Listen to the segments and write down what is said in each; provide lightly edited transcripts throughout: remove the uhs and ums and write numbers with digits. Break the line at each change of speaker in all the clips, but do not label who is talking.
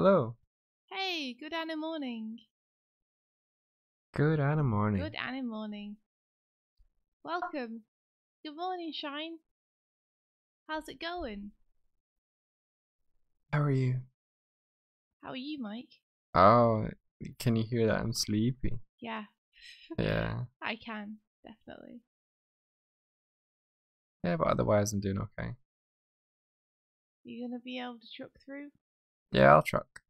Hello.
Hey, good Anna morning.
Good Anna morning.
Good Anna morning. Welcome. Good morning, Shine. How's it going?
How are you?
How are you, Mike?
Oh, can you hear that? I'm sleepy.
Yeah.
Yeah.
I can, definitely.
Yeah, but otherwise I'm doing okay.
You gonna be able to truck through?
Yeah, I'll truck.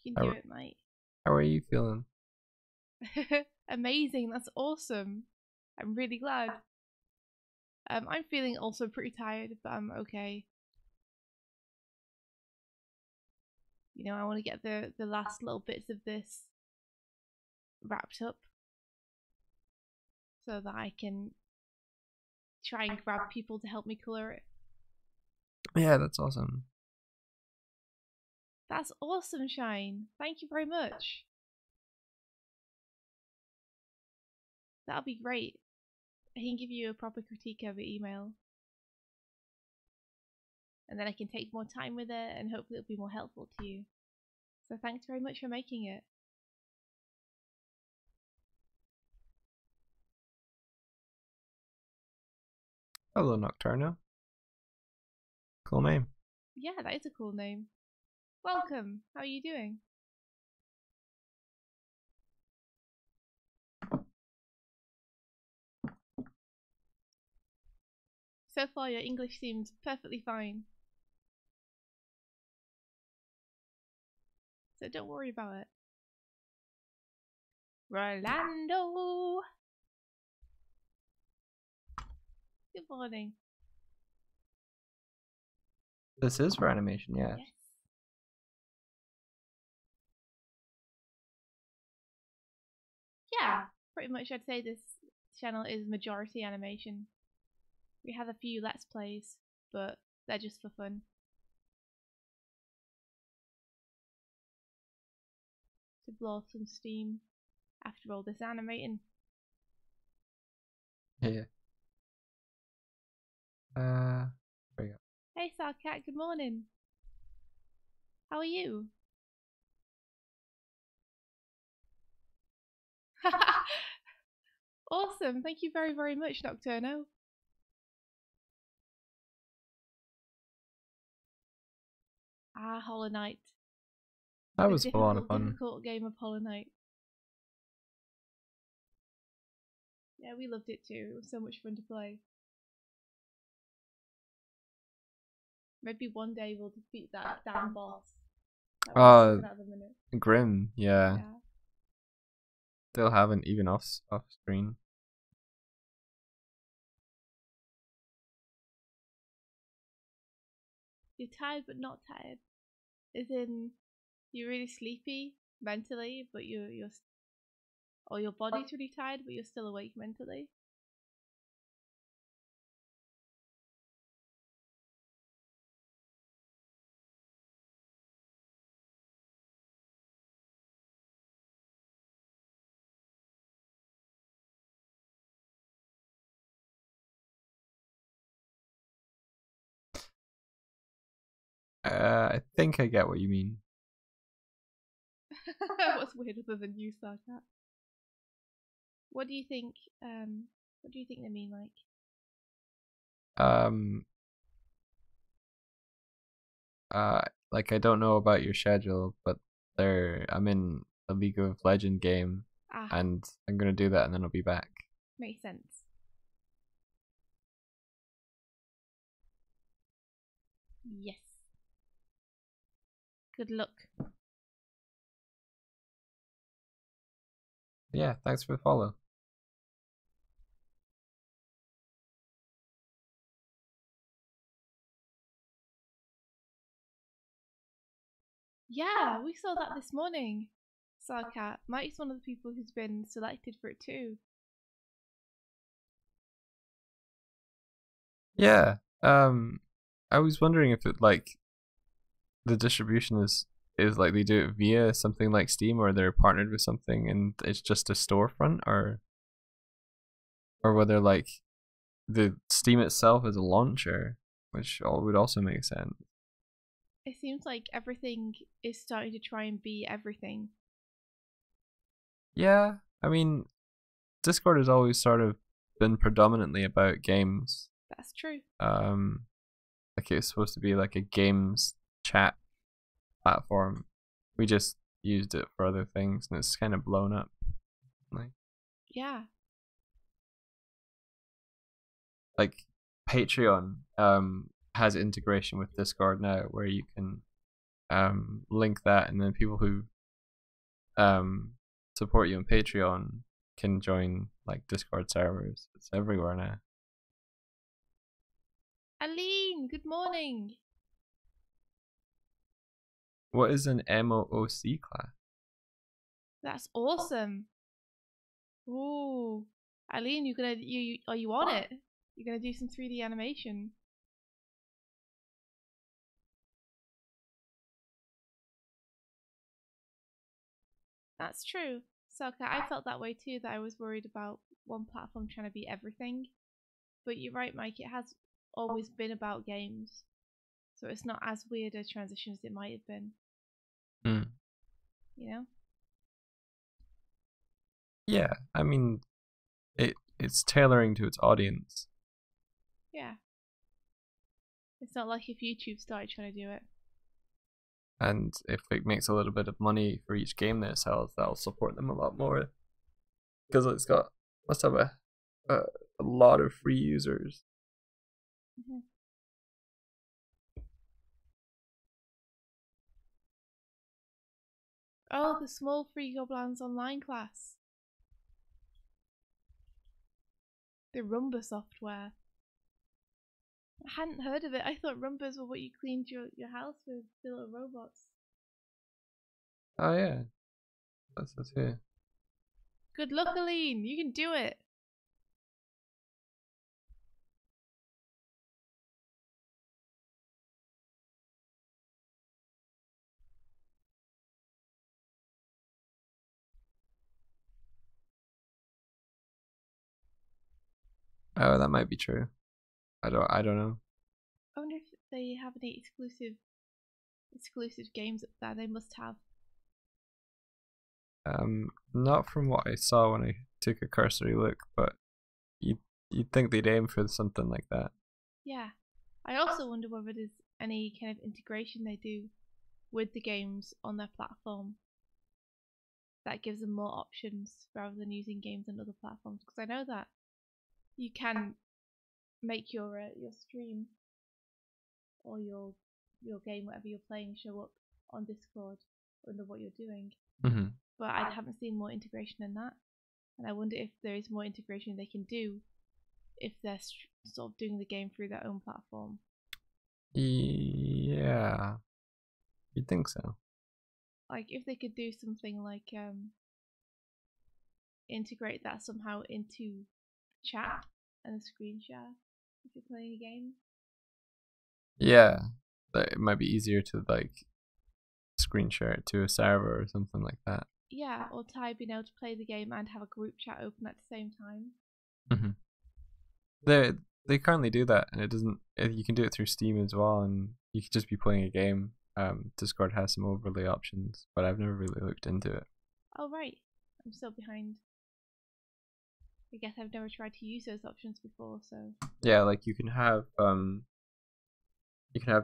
You can
How,
do it, Mike.
how are you feeling?
Amazing, that's awesome. I'm really glad. I'm feeling also pretty tired, but I'm okay. You know, I want to get the last little bits of this wrapped up so that I can try and grab people to help me colour it.
Yeah, that's awesome.
That's awesome, Shine. Thank you very much. That'll be great. I can give you a proper critique over email. And then I can take more time with it and hopefully it'll be more helpful to you. So thanks very much for making it.
Hello, Nocturno. Cool name.
Yeah, that is a cool name. Welcome. How are you doing? So far, your English seems perfectly fine. So don't worry about it. Rolando! Good morning.
This is for animation, yeah.
Yes. Yeah, pretty much I'd say this channel is majority animation. We have a few Let's Plays, but they're just for fun. To blow off some steam after all this animating.
Yeah. There you go.
Hey Sarkat, good morning. How are you? Awesome, thank you very, very much, Nocturno. Ah, Hollow Knight.
That
The
was a lot of fun.
difficult game of Hollow Knight. Yeah, we loved it too. It was so much fun to play. Maybe one day we'll defeat that damn boss that we're talking about at the minute.
Grim, yeah.
Yeah.
They'll have an even off screen.
You're tired but not tired. As in, you're really sleepy mentally, but or your body's really tired, but you're still awake mentally.
I think I get what you mean.
What's weird other than you, Sarkat? What do you think? What do you think they mean, like?
Like I don't know about your schedule, but I'm in a League of Legends game, and I'm gonna do that, and then I'll be back.
Makes sense. Yes. Good luck.
Yeah, thanks for the follow.
Yeah, we saw that this morning. Sarkat. Mike's one of the people who's been selected for it too.
Yeah. I was wondering if it like the distribution is like they do it via something like Steam, or they're partnered with something and it's just a storefront, or whether like the Steam itself is a launcher, which would also make sense.
It seems like everything is starting to try and be everything.
Yeah, I mean, Discord has always sort of been predominantly about games.
That's true.
Like it's supposed to be like a games chat platform. We just used it for other things, and it's kind of blown up. Like,
yeah,
like Patreon has integration with Discord now, where you can link that, and then people who support you on Patreon can join like Discord servers. It's everywhere now.
Aline, good morning.
What is an MOOC class?
That's awesome. Ooh, Aline, are you on it? You're gonna do some 3D animation. That's true. Selka, I felt that way too, that I was worried about one platform trying to be everything. But you're right, Mike, it has always been about games. So it's not as weird a transition as it might have been.
Mm.
You know?
Yeah, I mean, it's tailoring to its audience.
Yeah. It's not like if YouTube started trying to do it.
And if it makes a little bit of money for each game that it sells, that'll support them a lot more. Because must have a lot of free users.
Mm-hmm. Oh, the Small Free Goblins online class. The Rumba software. I hadn't heard of it. I thought Rumbas were what you cleaned your house with, the little robots.
Oh yeah, that's it.
Good luck, Aline. You can do it.
Oh, that might be true. I don't know.
I wonder if they have any exclusive games up there. They must have.
Not from what I saw when I took a cursory look, but you'd think they'd aim for something like that.
Yeah. I also wonder whether there's any kind of integration they do with the games on their platform that gives them more options rather than using games on other platforms. Because I know that you can make your stream or your game, whatever you're playing, show up on Discord under what you're doing.
Mm-hmm.
But I haven't seen more integration than that, and I wonder if there is more integration they can do if they're sort of doing the game through their own platform.
Yeah, you'd think so.
Like if they could do something like integrate that somehow into chat and a screen share if you're playing a game.
Yeah, it might be easier to like screen share it to a server or something like that.
Yeah, or Ty being able to play the game and have a group chat open at the same time.
Mm-hmm. They currently do that, and it doesn't. You can do it through Steam as well, and you could just be playing a game. Discord has some overlay options, but I've never really looked into it.
Oh right, I'm still behind. I guess I've never tried to use those options before, so.
Yeah, like you can have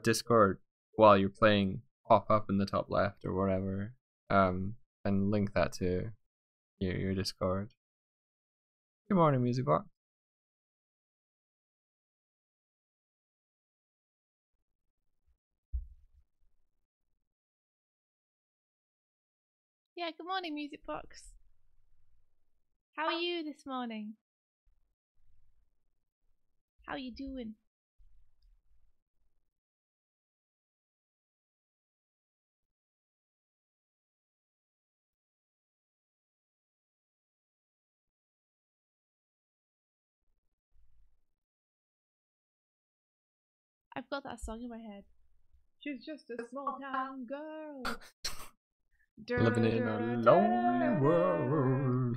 Discord while you're playing pop up in the top left or whatever, and link that to your Discord. Good morning, Music Box.
Yeah, good morning, Music Box. How are you this morning? How you doing? I've got that song in my head. She's just a small town girl.
Living in a lonely world.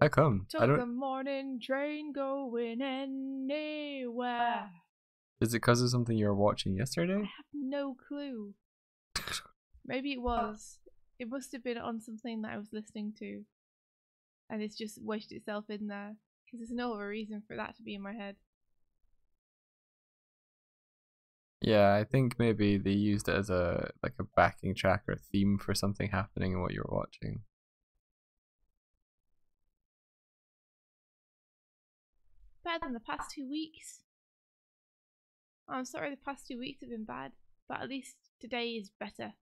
How come? I
Took
don't.
the morning train going anywhere.
Is it because of something you were watching
I
yesterday?
have no clue. Maybe it was. It must have been on something that I was listening to, and it's just wedged itself in there because there's no other reason for that to be in my head.
Yeah, I think maybe they used it as a backing track or theme for something happening in what you were watching.
Better than the past 2 weeks. I'm sorry, the past 2 weeks have been bad, but at least today is better.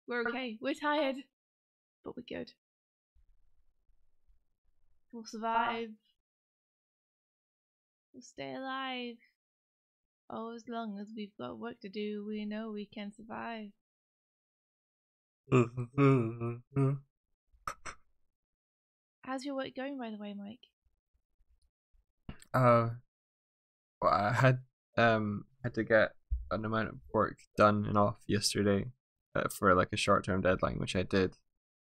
We're okay. We're tired, but we're good. We'll survive. We'll stay alive. Oh, as long as we've got work to do, we know we can survive. How's your work going, by the way, Mike?
Well, I had to get an amount of work done and off yesterday for like a short-term deadline, which I did,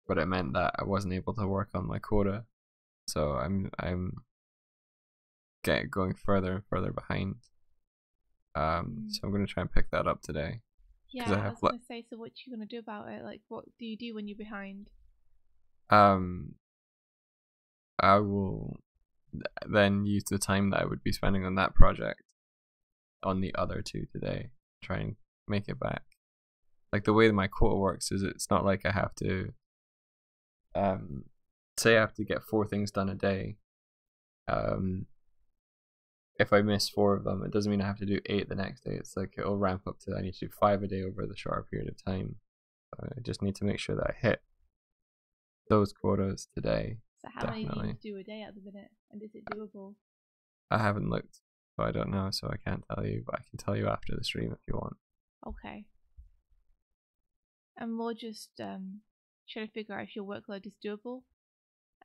but it meant that I wasn't able to work on my quota, so I'm going further and further behind. So I'm gonna try and pick that up today.
Yeah, I was gonna say. So, what you gonna do about it? Like, what do you do when you're behind?
I will then use the time that I would be spending on that project on the other two today, try and make it back. Like the way that my quota works is it's not like I have to say I have to get 4 things done a day. If I miss 4 of them, it doesn't mean I have to do 8 the next day. It's like it'll ramp up to I need to do 5 a day over the short period of time. So I just need to make sure that I hit those quotas today.
So how many do you do a day at the minute, and is it doable?
I haven't looked, so I don't know, so I can't tell you, but I can tell you after the stream if you want.
Okay. And we're just trying to figure out if your workload is doable,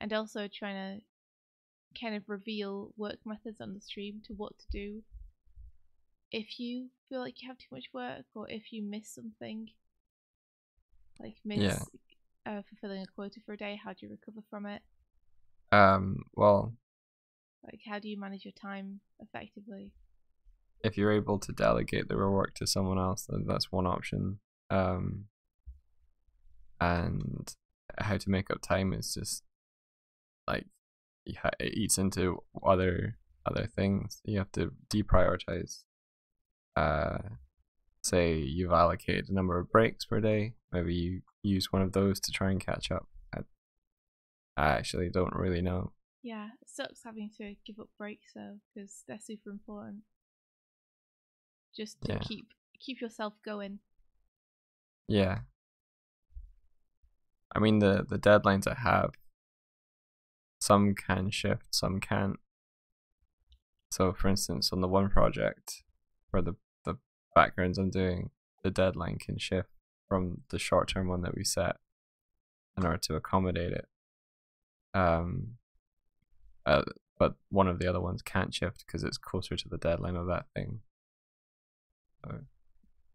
and also trying to kind of reveal work methods on the stream to what to do if you feel like you have too much work, or if you miss something, like fulfilling a quota for a day. How do you recover from it?
Well,
like how do you manage your time effectively?
If you're able to delegate the work to someone else, then that's one option. And how to make up time is just like it eats into other things. You have to deprioritize. Say you've allocated a number of breaks per day. Maybe you use one of those to try and catch up. I actually don't really know.
Yeah, it sucks having to give up breaks though, because they're super important. Just to keep yourself going.
Yeah. I mean the deadlines I have, some can shift, some can't. So for instance, on the one project for the backgrounds I'm doing, the deadline can shift from the short term one that we set in order to accommodate it. But one of the other ones can't shift because it's closer to the deadline of that thing. So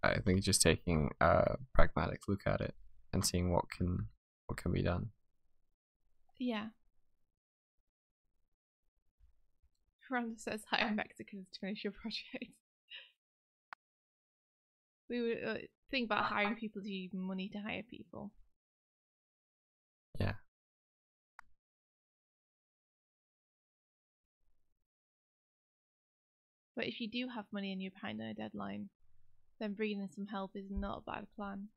I think just taking a pragmatic look at it and seeing what can be done.
Yeah. Rhonda says, hi, I'm Mexican to finish your project. We would think about hiring people to use money to hire people.
Yeah.
But if you do have money and you're behind on a deadline, then bringing in some help is not a bad plan.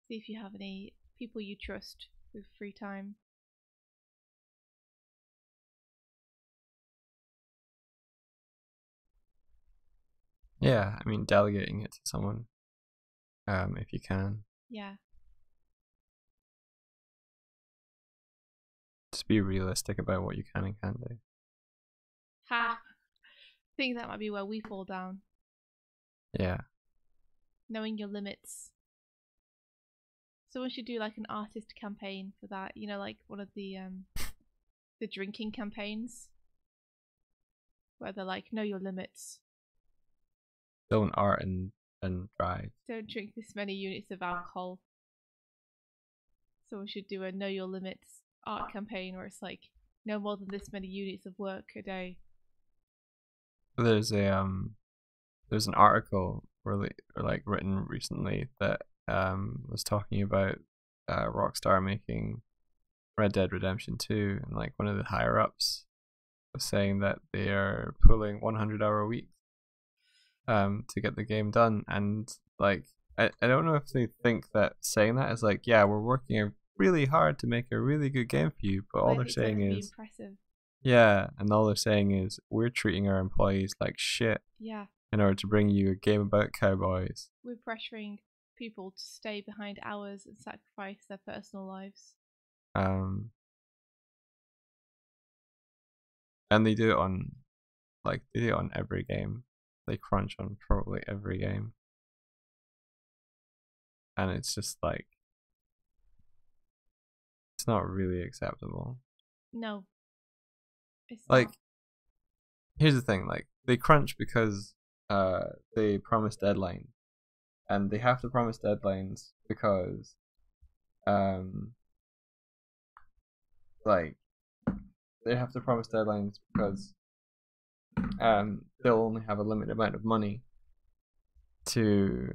See if you have any people you trust with free time.
Yeah, I mean delegating it to someone, if you can.
Yeah.
Just be realistic about what you can and can't do.
Ha! I think that might be where we fall down.
Yeah.
Knowing your limits. Someone should do like an artist campaign for that. You know, like one of the drinking campaigns where they're like, know your limits.
Don't art and drive.
Don't drink this many units of alcohol. Someone should do a know your limits art campaign where it's like no more than this many units of work a day.
There's an article really like written recently that was talking about Rockstar making Red Dead Redemption 2, and like one of the higher ups was saying that they are pulling 100-hour weeks to get the game done, and like I don't know if they think that saying that is like, yeah, we're working really hard to make a really good game for you, but all they're saying is
impressive.
yeah, and all they're saying is we're treating our employees like shit.
Yeah.
In order to bring you a game about cowboys.
We're pressuring people to stay behind hours and sacrifice their personal lives.
And they do it on every game. They crunch on probably every game. And it's just like it's not really acceptable.
No. It's
like
not.
Here's the thing, like they crunch because they promise deadlines. And they have to promise deadlines because like they have to promise deadlines because they'll only have a limited amount of money to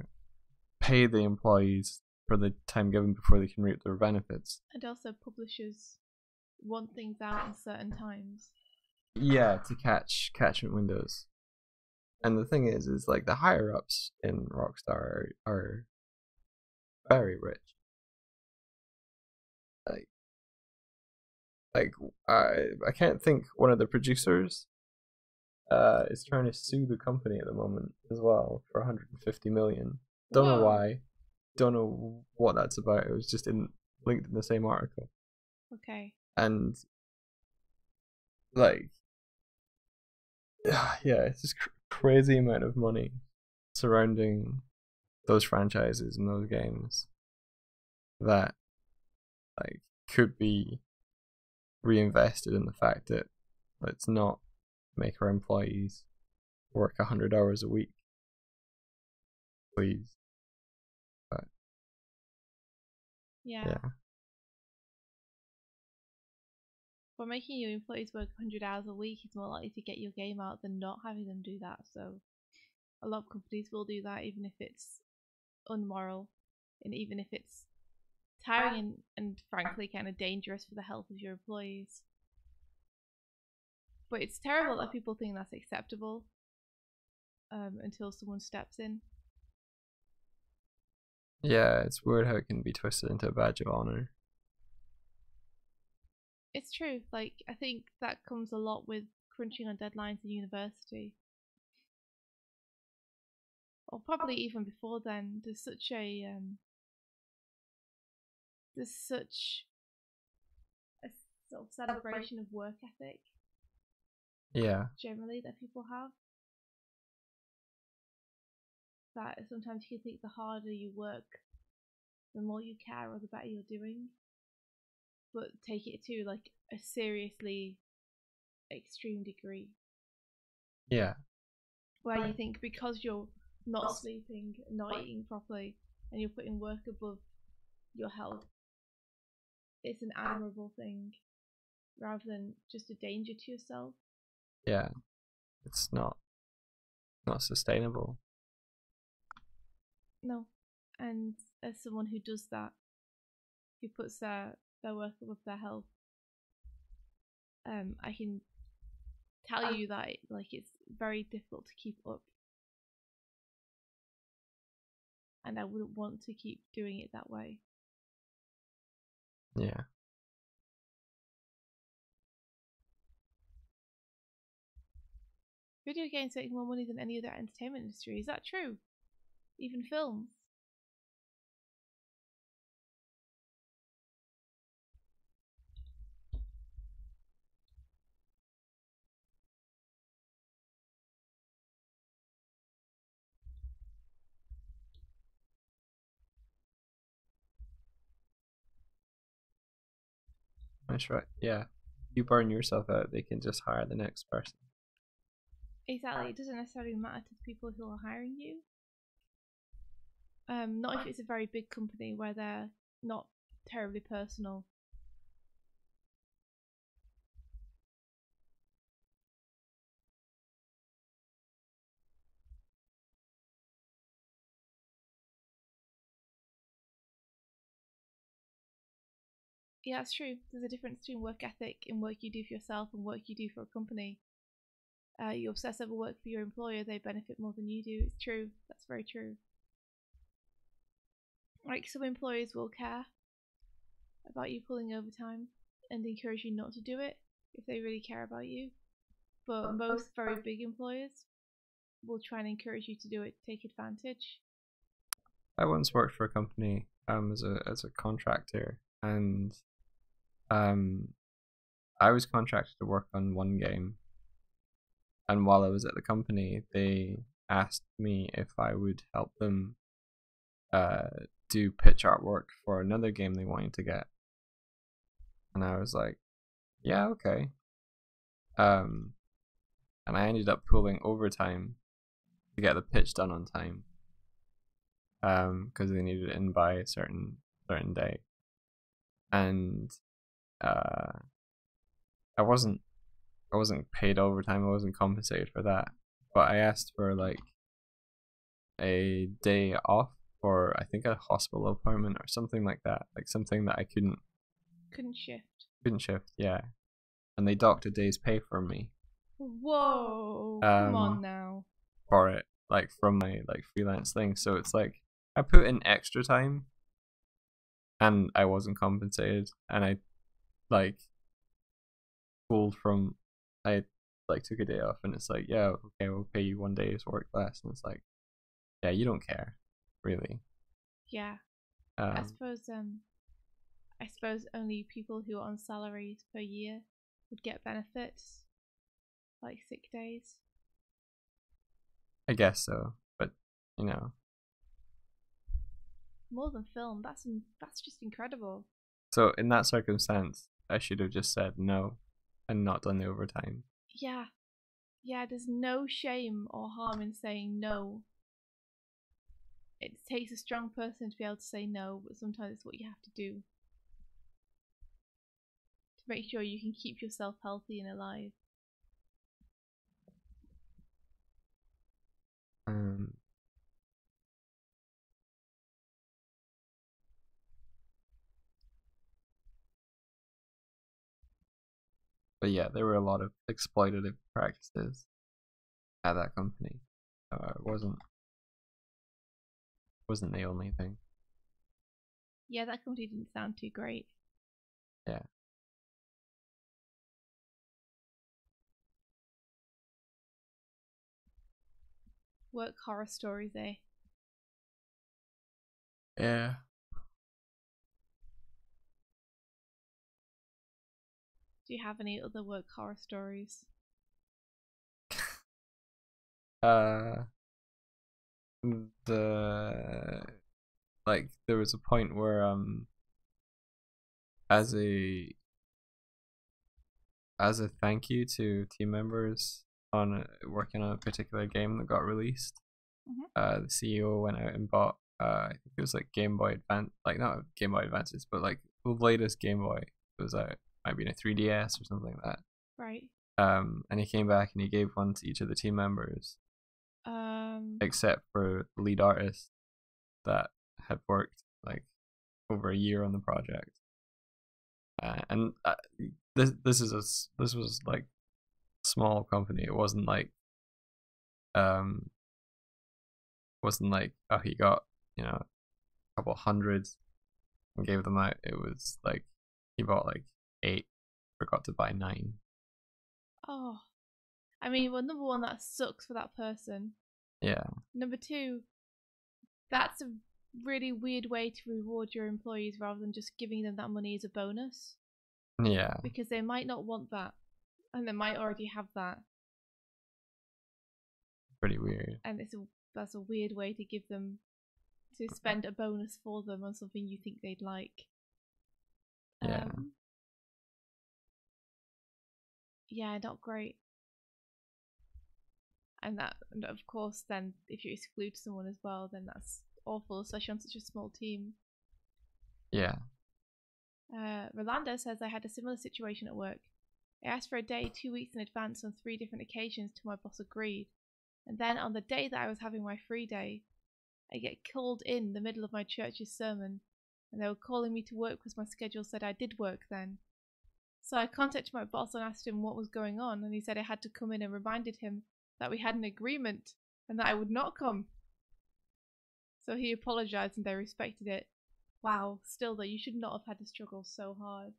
pay the employees for the time given before they can reap their benefits.
And also publishers want things out in certain times.
Yeah, to catch catchment windows. And the thing is like the higher ups in Rockstar are very rich. Like I can't think one of the producers is trying to sue the company at the moment as well for 150 million. Don't know why. Don't know what that's about. It was just linked in the same article.
Okay.
And like, yeah, it's just crazy amount of money surrounding those franchises and those games that like could be reinvested in the fact that let's not make our employees work 100 hours a week, please. But
yeah. For making your employees work 100 hours a week, it's more likely to get your game out than not having them do that. So a lot of companies will do that, even if it's unmoral and even if it's tiring and frankly kind of dangerous for the health of your employees. But it's terrible that people think that's acceptable until someone steps in.
yeah, it's weird how it can be twisted into a badge of honor.
It's true. Like, I think that comes a lot with crunching on deadlines in university. Or probably even before then. There's such a sort of celebration of work ethic.
Yeah.
Generally that people have. That sometimes you think the harder you work, the more you care or the better you're doing. But take it to like a seriously extreme degree.
Yeah.
Where you think because you're not sleeping, not eating properly, and you're putting work above your health, it's an admirable thing rather than just a danger to yourself.
Yeah. It's not sustainable.
No. And as someone who does that, who puts their work above their health, I can tell you that it's very difficult to keep up. And I wouldn't want to keep doing it that way.
Yeah.
Video games make more money than any other entertainment industry. Is that true? Even films?
That's right. Yeah. You burn yourself out, they can just hire the next person.
Exactly. It doesn't necessarily matter to the people who are hiring you. Not if it's a very big company where they're not terribly personal. Yeah, that's true. There's a difference between work ethic and work you do for yourself and work you do for a company. You obsess over work for your employer, they benefit more than you do. It's true. That's very true. Like, some employers will care about you pulling overtime and encourage you not to do it if they really care about you. But most very big employers will try and encourage you to do it, take advantage.
I once worked for a company as a contractor, and I was contracted to work on one game, and while I was at the company, they asked me if I would help them do pitch artwork for another game they wanted to get, and I was like, yeah, okay. And I ended up pulling overtime to get the pitch done on time, because they needed it in by a certain day, and I wasn't paid overtime. I wasn't compensated for that, but I asked for like a day off for, I think, a hospital appointment or something like that, like something that I couldn't shift. Yeah, and they docked a day's pay from me.
Whoa! Come on now.
For it, like from my like freelance thing. So it's like I put in extra time, and I wasn't compensated, and I like pulled from, I like took a day off, and it's like, yeah, okay, we'll pay you one day's work less, and it's like, yeah, you don't care, really.
Yeah. I suppose only people who are on salaries per year would get benefits, like sick days.
I guess so, but you know.
More than film. That's just incredible.
So in that circumstance, I should have just said no, and not done the overtime.
Yeah. Yeah, there's no shame or harm in saying no. It takes a strong person to be able to say no, but sometimes it's what you have to do to make sure you can keep yourself healthy and alive.
But yeah, there were a lot of exploitative practices at that company. It wasn't the only thing.
Yeah, that company didn't sound too great.
Yeah.
Work horror stories, eh?
Yeah.
Do you have any other work horror stories?
The like there was a point where as a thank you to team members on working on a particular game that got released, the CEO went out and bought I think it was like Game Boy Advance, like not Game Boy Advances, but like the latest Game Boy was out, might be in a 3DS or something like that.
Right.
And he came back and he gave one to each of the team members, except for the lead artist that had worked like over a year on the project. And this was like small company. It wasn't like oh, he got, you know, a couple hundred and gave them out. It was like he bought like 8, forgot to buy 9.
Oh, I mean, well, number one, that sucks for that person.
Yeah.
Number two, that's a really weird way to reward your employees rather than just giving them that money as a bonus.
Yeah.
Because they might not want that, and they might already have that.
Pretty weird.
And that's a weird way to give them, to spend a bonus for them on something you think they'd like.
Yeah.
Yeah, not great. And of course, then if you exclude someone as well, then that's awful, especially on such a small team.
Yeah.
Rolando says I had a similar situation at work. I asked for a day 2 weeks in advance on 3 different occasions till my boss agreed. And then on the day that I was having my free day, I get called in the middle of my church's sermon, and they were calling me to work because my schedule said I did work then. So I contacted my boss and asked him what was going on, and he said I had to come in and reminded him that we had an agreement and that I would not come. So he apologized and they respected it. Wow, still though, you should not have had to struggle so hard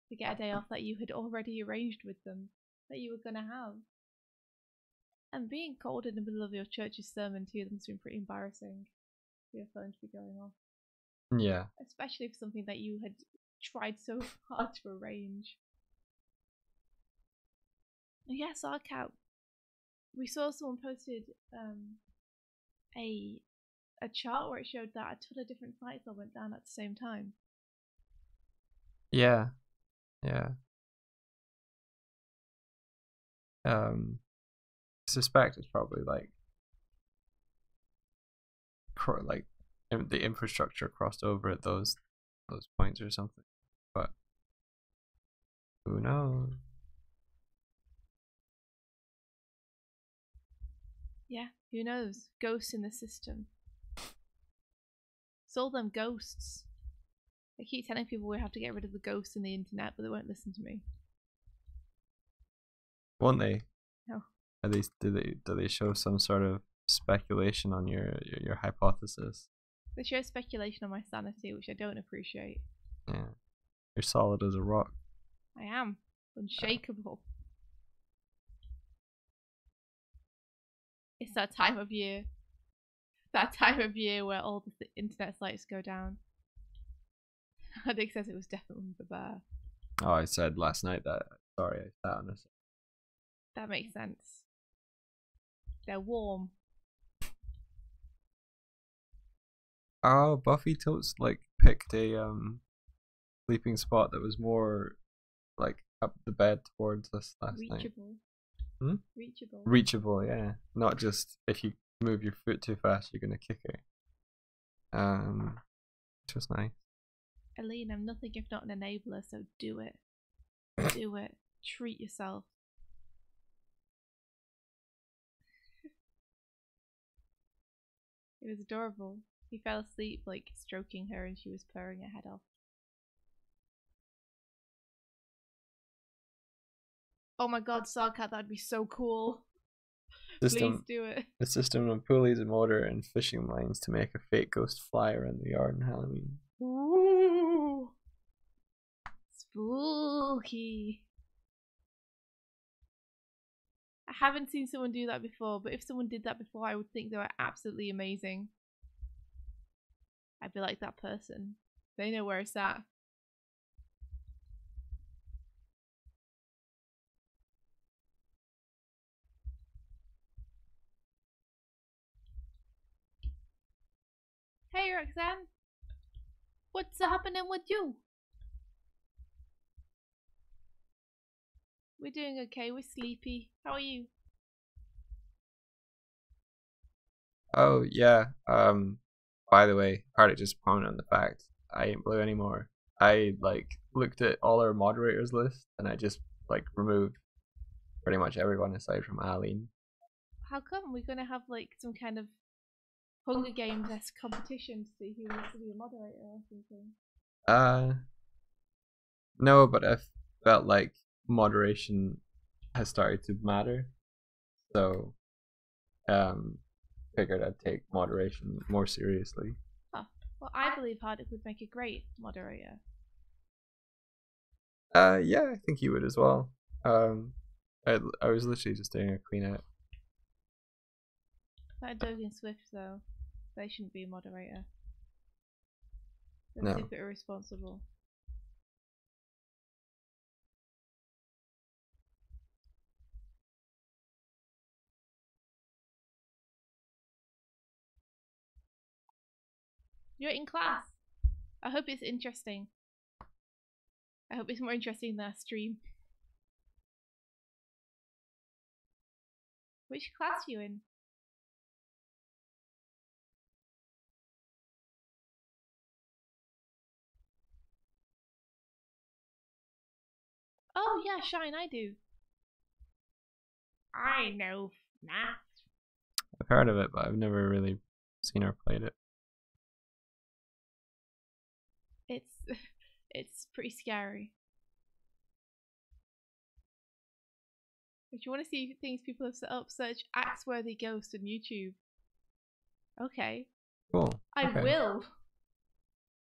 to get a day off that you had already arranged with them that you were going to have. And being called in the middle of your church's sermon too, that must have been pretty embarrassing for your phone to be going off.
Yeah.
Especially for something that you had tried so hard to arrange. Yeah, Sarkat. We saw someone posted a chart where it showed that a ton of different sites all went down at the same time.
Yeah. Suspect it's probably like the infrastructure crossed over at those points or something, but who knows?
Yeah, who knows? Ghosts in the system. It's all them ghosts. I keep telling people we have to get rid of the ghosts in the internet, but they won't listen to me.
Won't they?
No.
At least do they show some sort of speculation on your hypothesis?
They show speculation on my sanity, which I don't appreciate.
Yeah. You're solid as a rock.
I am. Unshakable. It's that time of year. That time of year where all the internet sites go down. Nick says it was definitely the bear.
Oh, I said last night that. Sorry, I sat on this.
That makes sense. They're warm.
Oh, Buffy totes picked a sleeping spot that was more up the bed towards us last night.
Reachable.
Reachable, yeah. Not just if you move your foot too fast, you're gonna kick it. Which was nice.
Aline, I'm nothing if not an enabler, so do it. Do it. Treat yourself. It was adorable. He fell asleep, stroking her, and she was purring her head off. Oh my god, Sarkat, that'd be so cool. Please do it.
A system of pulleys, a motor, and fishing lines to make a fake ghost fly around the yard on Halloween.
Ooh. Spooky. I haven't seen someone do that before, but if someone did that before, I would think they were absolutely amazing. I'd be like that person. They know where it's at. Hey Roxanne, what's happening with you? We're doing okay, we're sleepy. How are you?
Oh yeah. By the way, Hardik just pointed on the fact I ain't blue anymore. I looked at all our moderators list and I just removed pretty much everyone aside from Aline.
How come? We're gonna have some kind of Hunger Games-esque competition to see who wants to be a moderator or something?
No, but I felt like moderation has started to matter, so figured I'd take moderation more seriously.
Oh, well, I believe Hardik would make a great moderator.
Yeah, I think he would as well. I was literally just doing a clean out.
Like Doig and Swift, though, they shouldn't be a moderator. They're
No.
super irresponsible. You're in class. I hope it's interesting. I hope it's more interesting than our stream. Which class are you in? Oh yeah, Shine, I do. I know FNAF.
I've heard of it, but I've never really seen or played it.
It's it's pretty scary. If you want to see things people have set up, search Axeworthy Ghost on YouTube. Okay.
Cool.
I
Okay.
will.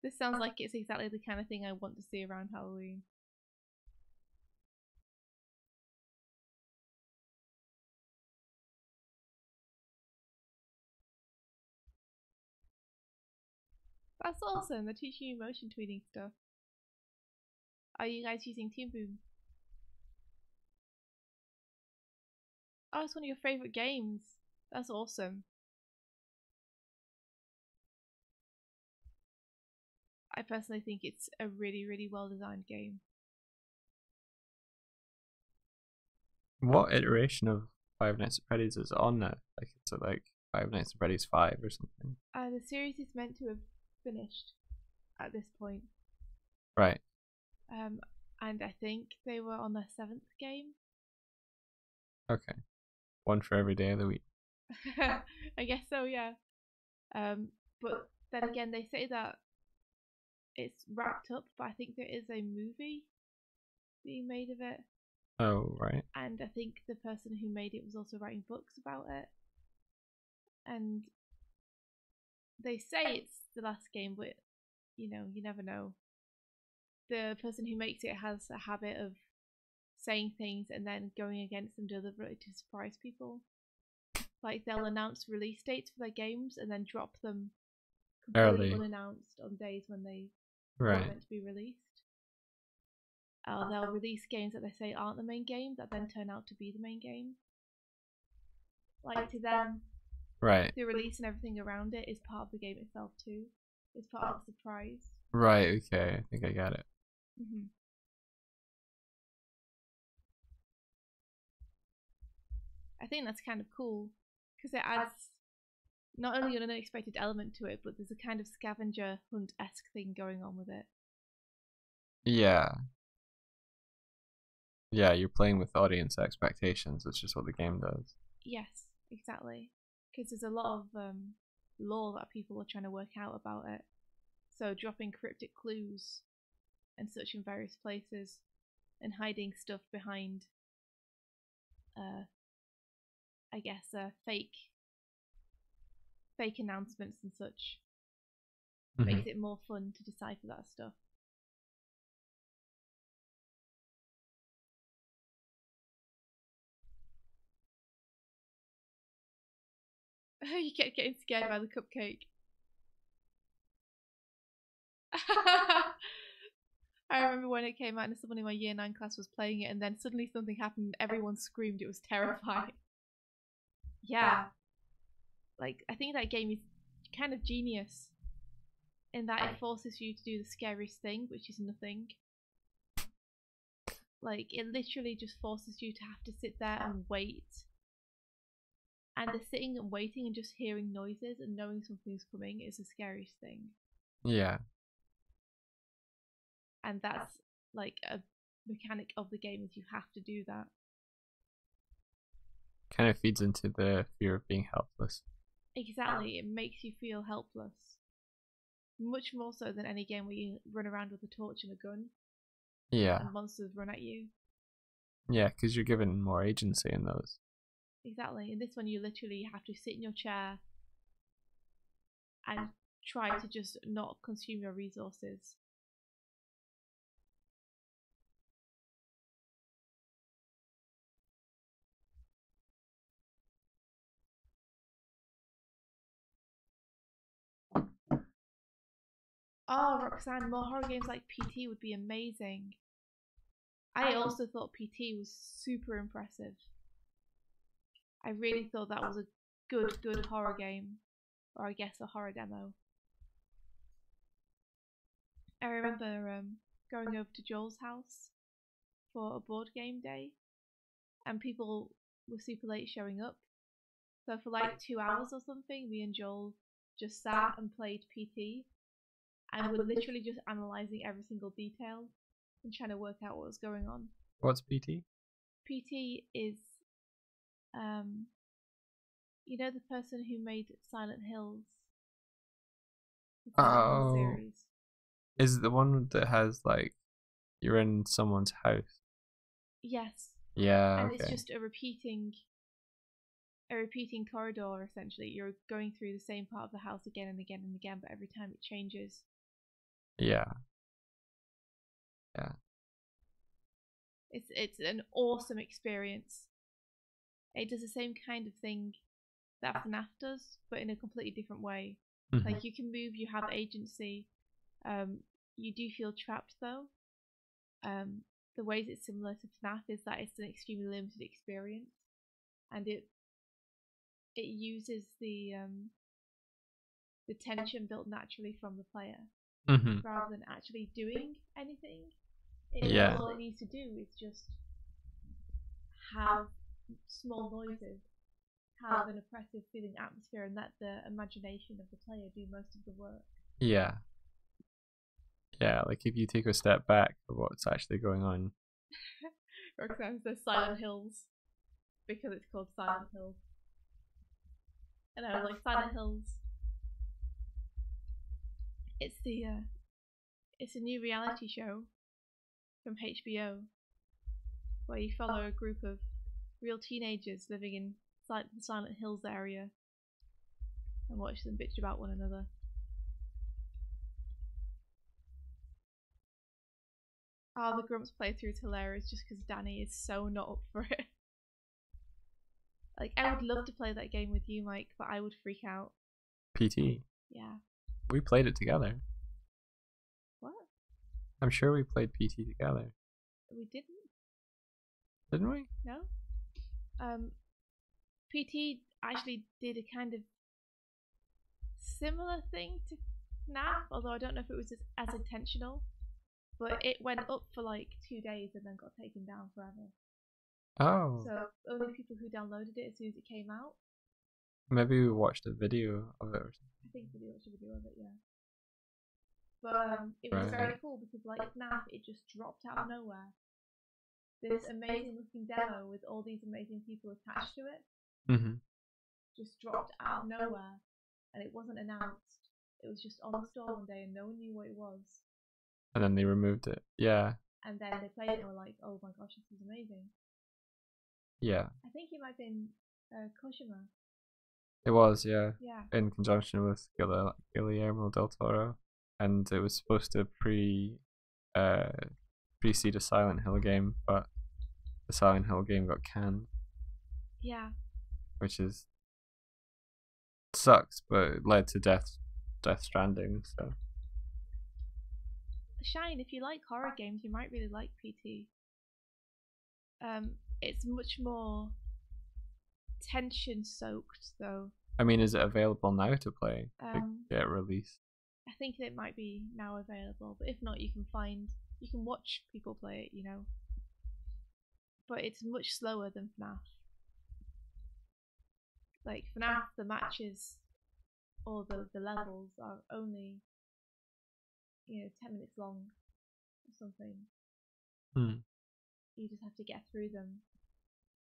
This sounds like it's exactly the kind of thing I want to see around Halloween. That's awesome. They're teaching you motion tweeting stuff. Are you guys using Team Boom? Oh, it's one of your favorite games. That's awesome. I personally think it's a really, really well designed game.
What iteration of Five Nights at Freddy's is on now? Like, is it like Five Nights at Freddy's 5 or something?
The series is meant to have finished at this point.
Right.
And I think they were on their 7th game.
Okay. One for every day of the week.
I guess so, yeah. But then again, they say that it's wrapped up, but I think there is a movie being made of it.
Oh, right.
And I think the person who made it was also writing books about it. And they say it's the last game, but you know, you never know. The person who makes it has a habit of saying things and then going against them deliberately to surprise people. Like they'll announce release dates for their games and then drop them completely unannounced on days when they weren't meant to be released. They'll release games that they say aren't the main game that then turn out to be the main game. Like to them, the release and everything around it is part of the game itself too. It's part of the surprise.
Right, okay, I think I got it.
Mm-hmm. I think that's kind of cool because it adds not only an unexpected element to it, but there's a kind of scavenger hunt-esque thing going on with it.
Yeah. Yeah, you're playing with audience expectations. That's just what the game does.
Yes, exactly. Because there's a lot of lore that people are trying to work out about it. So dropping cryptic clues and such in various places and hiding stuff behind, I guess, fake announcements and such makes it more fun to decipher that stuff. You kept getting scared by the cupcake. I remember when it came out and someone in my year 9 class was playing it and then suddenly something happened and everyone screamed. It was terrifying. Yeah. Like, I think that game is kind of genius in that it forces you to do the scariest thing, which is nothing. Like, it literally just forces you to have to sit there and wait. And the sitting and waiting and just hearing noises and knowing something's coming is the scariest thing.
Yeah.
And that's like a mechanic of the game, is you have to do that.
Kind of feeds into the fear of being helpless.
Exactly, it makes you feel helpless. Much more so than any game where you run around with a torch and a gun.
Yeah.
And monsters run at you.
Yeah, because you're given more agency in those.
Exactly. In this one, you literally have to sit in your chair and try to just not consume your resources. Oh, Roxanne, more horror games like PT would be amazing. I also thought PT was super impressive. I really thought that was a good horror game. Or I guess a horror demo. I remember going over to Joel's house for a board game day, and people were super late showing up. So for like 2 hours or something, me and Joel just sat and played PT, and we're literally just analysing every single detail and trying to work out what was going on.
What's PT?
PT is, you know, the person who made Silent Hills, the Silent Hill
Oh,
series.
is it the one that has like you're in someone's house?
Yes,
Yeah,
and it's
okay.
just a repeating corridor. Essentially, you're going through the same part of the house again and again and again, but every time it changes.
Yeah, yeah.
It's an awesome experience. It does the same kind of thing that FNAF does, but in a completely different way.
Mhm.
Like, you can move, you have agency. You do feel trapped though. The ways it's similar to FNAF is that it's an extremely limited experience, and it uses the tension built naturally from the player
Mhm.
rather than actually doing anything.
Yeah.
All it needs to do is just have small noises, have an oppressive feeling atmosphere, and let the imagination of the player do most of the work.
Yeah. Yeah, like if you take a step back of what's actually going on.
Roxanne says Silent Hills because it's called Silent Hills. And I was like, Silent Hills. It's it's a new reality show from HBO where you follow a group of real teenagers living in the Silent Hills area and watch them bitch about one another. Oh, the Grumps playthrough is hilarious just because Danny is so not up for it. Like, I would love to play that game with you, Mike, but I would freak out.
PT.
Yeah.
We played it together.
What?
I'm sure we played PT together.
We didn't?
Didn't we?
No? PT actually did a kind of similar thing to FNAF, although I don't know if it was as intentional. But it went up for like 2 days and then got taken down forever.
Oh.
So only people who downloaded it as soon as it came out.
Maybe we watched a video of it or something.
I think we watched a video of it, yeah. But it was very cool because, like FNAF, it just dropped out of nowhere. This amazing looking demo with all these amazing people attached to it just dropped out of nowhere, and it wasn't announced. It was just on the store one day and no one knew what it was.
And then they removed it. Yeah.
And then they played it and were like, oh my gosh, this is amazing.
Yeah.
I think it might have been Kojima.
It was, yeah.
Yeah.
In conjunction with Guillermo del Toro. And it was supposed to precede a Silent Hill game, but the Silent Hill game got canned.
Yeah.
Which is sucks, but it led to Death Stranding, so
Shine, if you like horror games, you might really like PT. It's much more tension soaked though.
I mean, is it available now to play? Get released?
I think it might be now available, but if not, you can watch people play it, you know. But it's much slower than FNAF. Like FNAF, the matches or the levels are only 10 minutes long or something. You just have to get through them.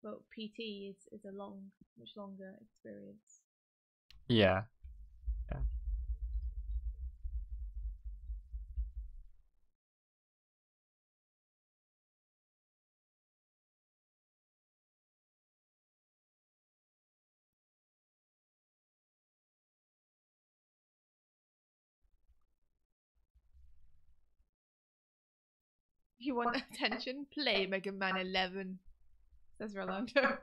But PT is a much longer experience.
Yeah. Yeah.
You want attention? Play Mega Man 11, says Rolando.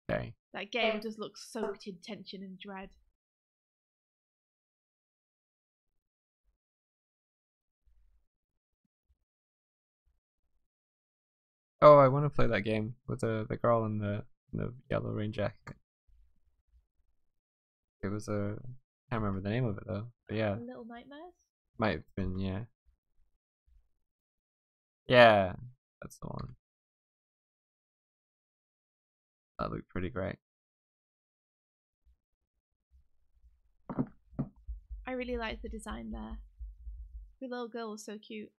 Okay.
That game does look soaked in tension and dread.
Oh, I want to play that game with the girl in the yellow rain jacket. It was a I can't remember the name of it though. But yeah.
Little Nightmares?
Might have been, yeah. Yeah, that's the one. That looked pretty great.
I really liked the design there. The little girl was so cute.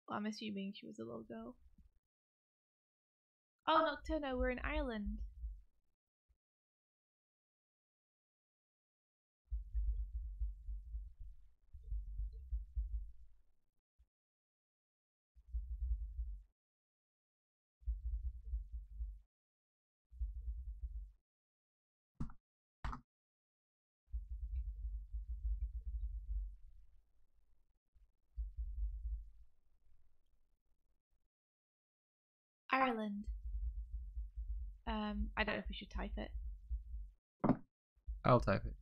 Well, I'm assuming she was a little girl. Oh, Nocturno, we're in Ireland. Ireland. I don't know if we should type it.
I'll type it.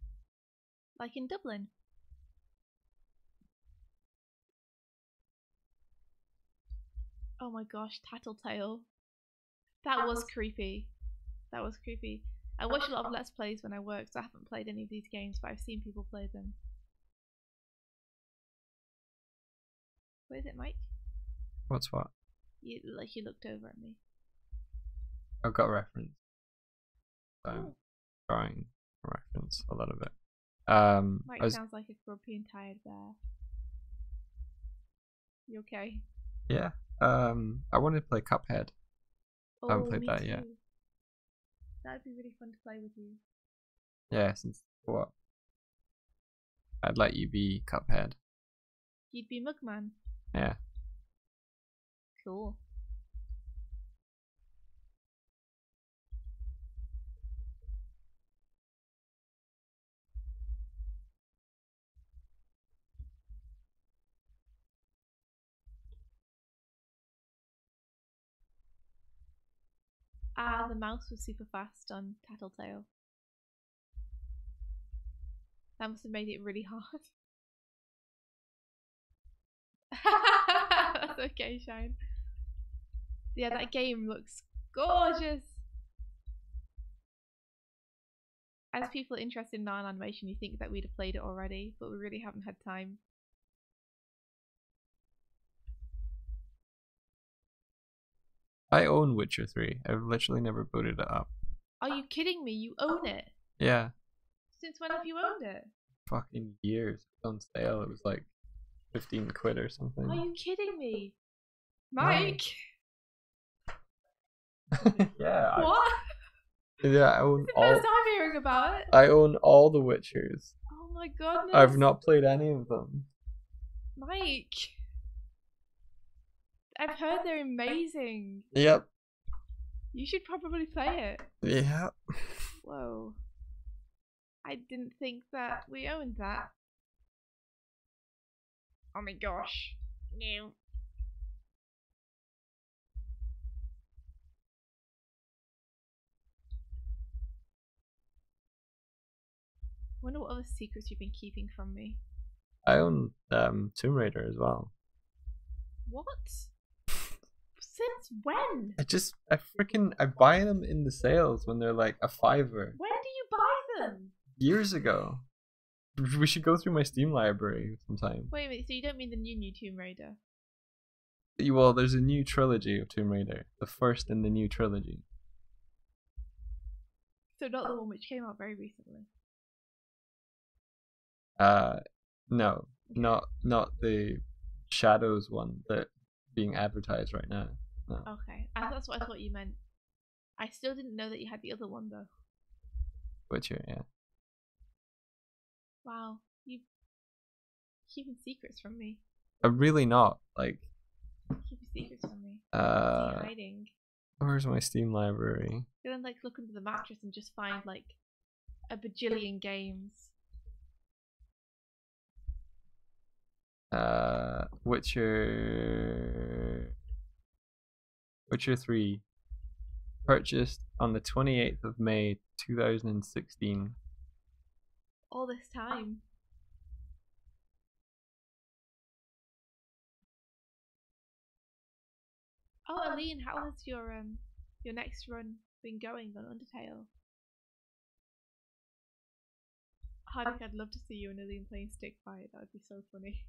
Like in Dublin. Oh my gosh, Tattletale. That was creepy. That was creepy. I watch a lot of Let's Plays when I work, so I haven't played any of these games, but I've seen people play them. What is it, Mike?
What's what?
You looked over at me.
I've got a reference. I'm trying to reference a little bit.
Mike sounds like a grumpy and tired bear. You okay?
Yeah. I wanted to play Cuphead. I haven't played that yet.
That'd be really fun to play with you.
Yeah, since what? I'd let you be Cuphead.
You'd be Mugman.
Yeah.
Cool. Ah, the mouse was super fast on Tattletale. That must have made it really hard. That's okay, Shine. Yeah, that game looks gorgeous. As people interested in non-animation, you think that we'd have played it already, but we really haven't had time.
I own Witcher 3. I've literally never booted it up.
Are you kidding me? You own it?
Yeah.
Since when have you owned it?
Fucking years. It was on sale. It was like 15 quid or something.
Are you kidding me? Mike?
Yeah.
What?
Yeah, I own
It's the first time hearing about it.
I own all the Witchers.
Oh my goodness.
I've not played any of them.
Mike. I've heard they're amazing.
Yep.
You should probably play it.
Yeah.
Whoa. I didn't think that we owned that. Oh my gosh. No. Wonder what other secrets you've been keeping from me.
I own Tomb Raider as well.
What? Since when?
I buy them in the sales when they're like a $5.
When do you buy them?
Years ago. We should go through my Steam library sometime.
Wait a minute, so you don't mean the new Tomb Raider?
Well, there's a new trilogy of Tomb Raider. The first in the new trilogy.
So not the one which came out very recently?
No. Not the Shadows one that being advertised right now. No.
Okay, that's what I thought you meant. I still didn't know that you had the other one though.
Witcher, yeah.
Wow, you keeping secrets from me.
I'm really not. Like,
keeping secrets from me. What are you hiding?
Where's my Steam library?
You're gonna like look under the mattress and just find like a bajillion games.
Witcher 3 purchased on the 28th of May 2016.
All this time. Oh, Aline, how has your next run been going on Undertale? Hardik, I'd love to see you and Aline playing Stick Fight. That would be so funny.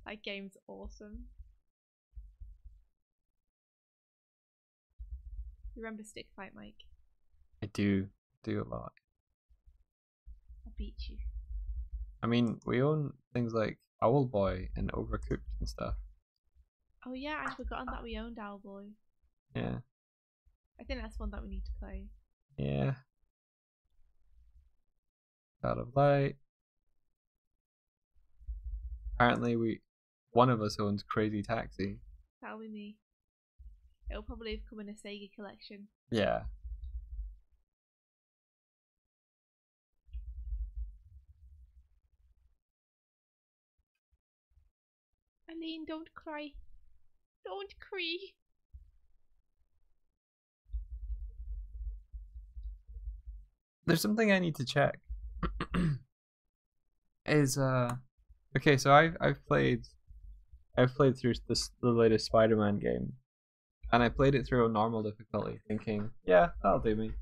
That game's awesome. You remember Stick Fight, Mike?
I do a lot.
I beat you.
I mean, we own things like Owlboy and Overcooked and stuff.
Oh yeah, I'd forgotten that we owned Owlboy.
Yeah.
I think that's one that we need to play.
Yeah. Out of light. Apparently one of us owns Crazy Taxi.
That'll be me. It'll probably have come in a Sega collection.
Yeah.
Aline, don't cry. Don't cry.
There's something I need to check. Is okay, so I've played through the latest Spider-Man game, and I played it through a normal difficulty, thinking, yeah, that'll do me.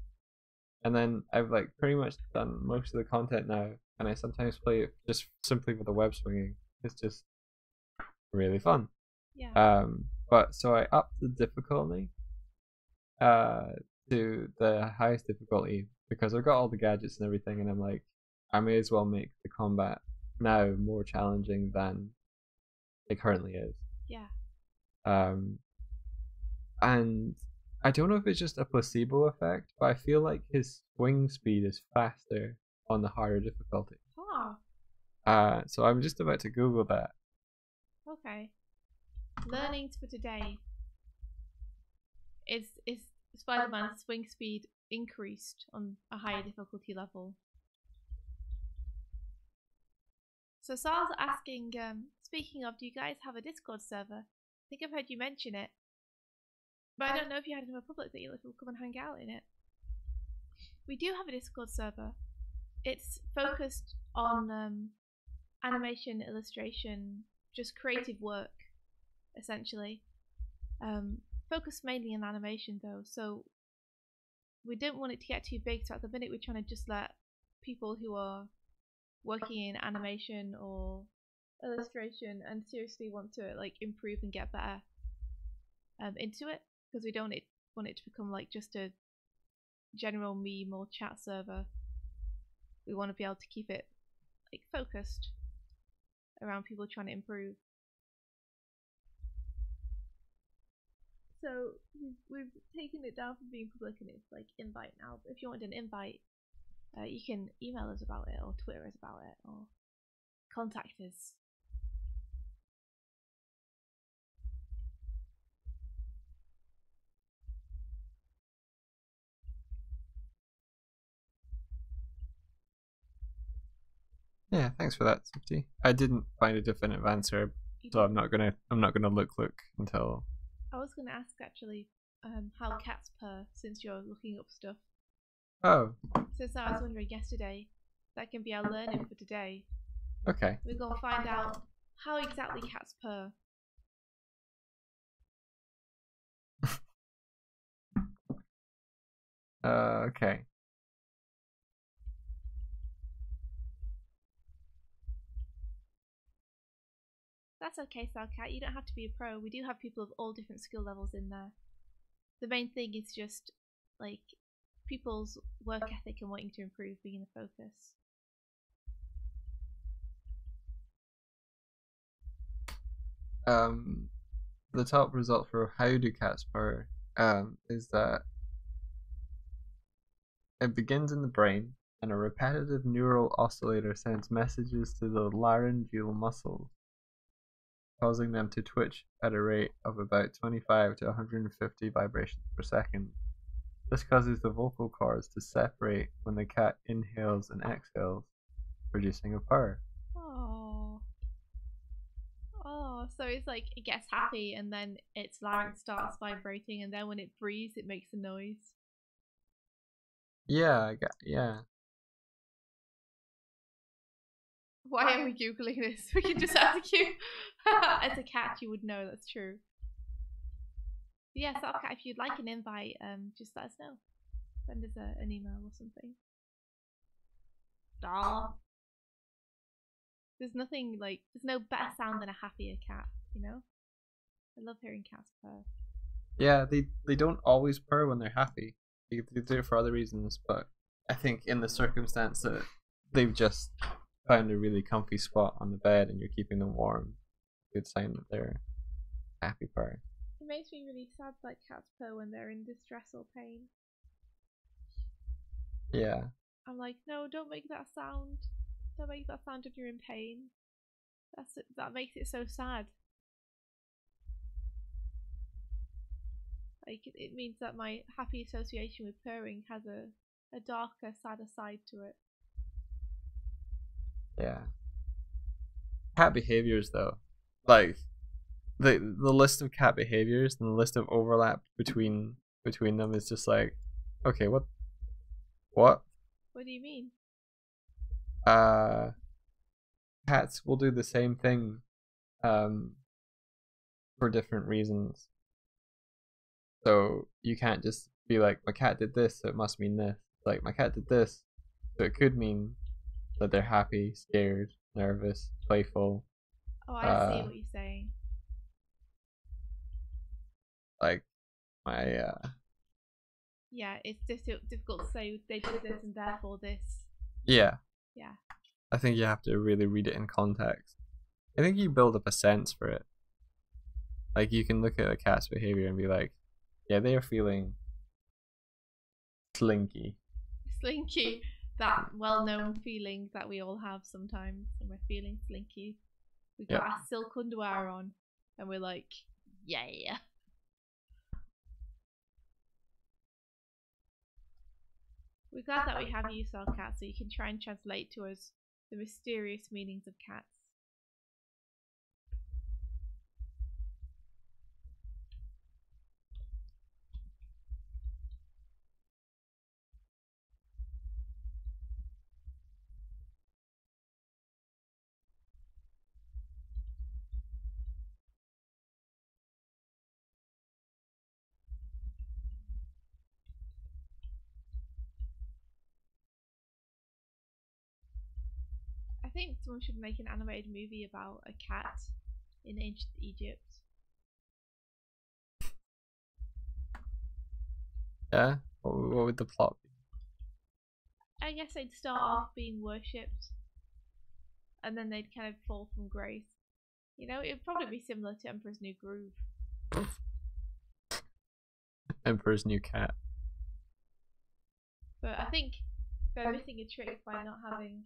And then I've like pretty much done most of the content now, and I sometimes play it just simply for the web swinging. It's just really fun.
Yeah.
But so I upped the difficulty to the highest difficulty because I've got all the gadgets and everything, and I'm like, I may as well make the combat now more challenging than it currently is.
Yeah.
And I don't know if it's just a placebo effect, but I feel like his swing speed is faster on the higher difficulty.
Oh.
So I'm just about to Google that.
Okay. Learnings for today. Is Spider-Man's swing speed increased on a higher difficulty level? So Sal's asking, speaking of, do you guys have a Discord server? I think I've heard you mention it, but I don't know if you had it in the public that you let people come and hang out in it. We do have a Discord server. It's focused on animation, illustration, just creative work, essentially. Focused mainly on animation though, so we don't want it to get too big, so at the minute we're trying to just let people who are working in animation or illustration and seriously want to like improve and get better into it, because we don't want it to become like just a general meme or chat server. We want to be able to keep it like focused around people trying to improve. So we've taken it down from being public and it's like invite now. But if you want an invite, you can email us about it or Twitter us about it or contact us.
Yeah, thanks for that, Sifty. I didn't find a definitive answer, so I'm not gonna look until.
I was gonna ask actually, how cats purr since you're looking up stuff.
Oh.
Since I was wondering yesterday, that can be our learning for today.
Okay.
We're gonna find out how exactly cats purr.
Okay.
That's okay, Salcat. You don't have to be a pro. We do have people of all different skill levels in there. The main thing is just like people's work ethic and wanting to improve being the focus.
The top result for how do cats purr is that it begins in the brain, and a repetitive neural oscillator sends messages to the laryngeal muscles, causing them to twitch at a rate of about 25 to 150 vibrations per second. This causes the vocal cords to separate when the cat inhales and exhales, producing a purr.
Oh. Oh, so it's like it gets happy and then its larynx starts vibrating, and then when it breathes it makes a noise.
Yeah, yeah.
Why are we googling this? We can just ask you. As a cat, you would know that's true. But yeah, Salcat, if you'd like an invite, just let us know. Send us an email or something. Aww. There's nothing like, there's no better sound than a happier cat, you know? I love hearing cats purr.
Yeah, they don't always purr when they're happy. They do it for other reasons, but I think in the circumstance that they've just found a really comfy spot on the bed and you're keeping them warm, good sign that they're happy purr.
It makes me really sad that cats purr when they're in distress or pain.
Yeah.
I'm like, no, don't make that sound. Don't make that sound when you're in pain. That makes it so sad. Like it means that my happy association with purring has a darker, sadder side to it.
Yeah. Cat behaviors though, like the list of cat behaviors and the list of overlap between them is just like, okay, what?
What do you mean?
Uh, cats will do the same thing, um, for different reasons. So you can't just be like, my cat did this, so it must mean this. Like my cat did this, so it could mean that they're happy, scared, nervous, playful.
Oh, I see what you're saying.
Like my
Yeah, it's just difficult to say they did this and therefore this.
yeah.
Yeah.
I think you have to really read it in context. I think you build up a sense for it. Like you can look at a cat's behavior and be like, yeah, they are feeling slinky.
Slinky, that well-known feeling that we all have sometimes when we're feeling slinky. We got our silk underwear on and we're like, yeah. We're glad that we have you, Cell Cat, so you can try and translate to us the mysterious meanings of cats. I think someone should make an animated movie about a cat in ancient Egypt.
Yeah? What would the plot be?
I guess they'd start off being worshipped and then they'd kind of fall from grace. You know, it'd probably be similar to Emperor's New Groove.
Emperor's New Cat.
But I think they're missing a trick by not having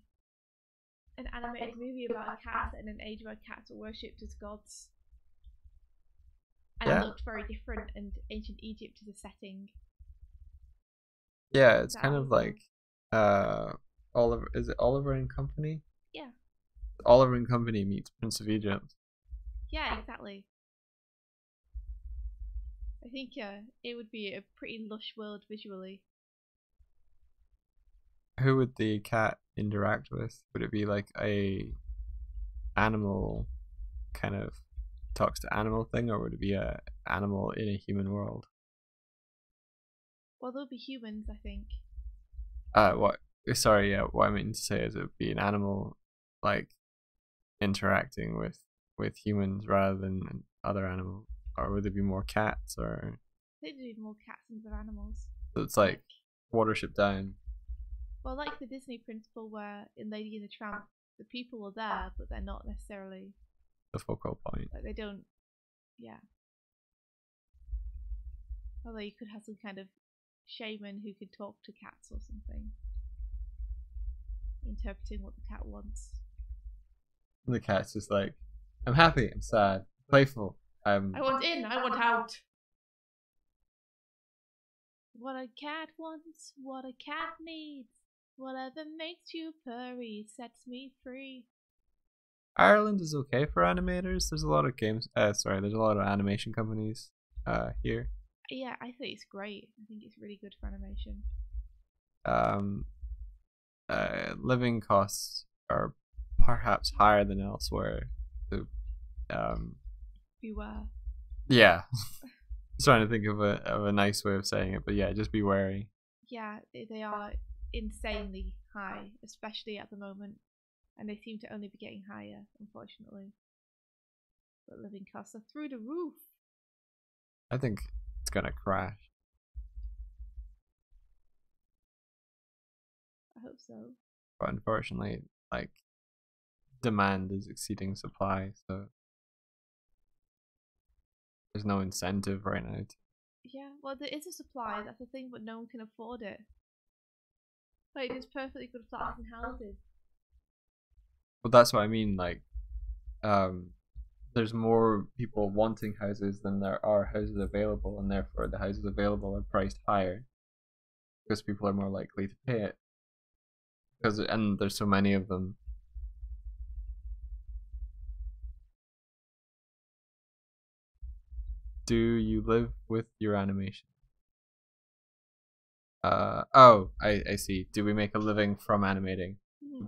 an animated movie about a cat set in an age where cats were worshipped as gods. And looked very different, and ancient Egypt is a setting.
Yeah, it's kind of like Oliver, is it Oliver and Company?
Yeah.
Oliver and Company meets Prince of Egypt.
Yeah, exactly. I think it would be a pretty lush world visually.
Who would the cat interact with? Would it be like a animal kind of talks to animal thing, or would it be a animal in a human world?
Well, there'll be humans, I think.
What? Sorry, yeah. What I mean to say is it would be an animal, like interacting with humans rather than other animals, or would there be more cats? Or
I think there'd be more cats than other animals.
So it's like Watership Down.
Well, like the Disney principle where in Lady and the Tramp, the people are there, but they're not necessarily
The focal point.
Like they don't, yeah. Although you could have some kind of shaman who could talk to cats or something, interpreting what the cat wants.
And the cat's just like, I'm happy, I'm sad, playful.
I want in, I want out. What a cat wants, what a cat needs. Whatever makes you purry sets me free.
Ireland is okay for animators. There's a lot of games. There's a lot of animation companies here.
Yeah, I think it's great. I think it's really good for animation.
Living costs are perhaps higher than elsewhere. So,
beware.
Yeah, just trying to think of a nice way of saying it, but yeah, just be wary.
Yeah, they are insanely high, especially at the moment, and they seem to only be getting higher, unfortunately. But living costs are through the roof.
I think it's gonna crash.
I hope so.
But unfortunately, like, demand is exceeding supply, so there's no incentive right now.
Yeah, well, there is a supply, that's the thing, but no one can afford it. Like, there's perfectly good flats and houses.
But that's what I mean. Like, there's more people wanting houses than there are houses available, and therefore the houses available are priced higher because people are more likely to pay it. And there's so many of them. Do you live with your animation? Oh, I see. Do we make a living from animating?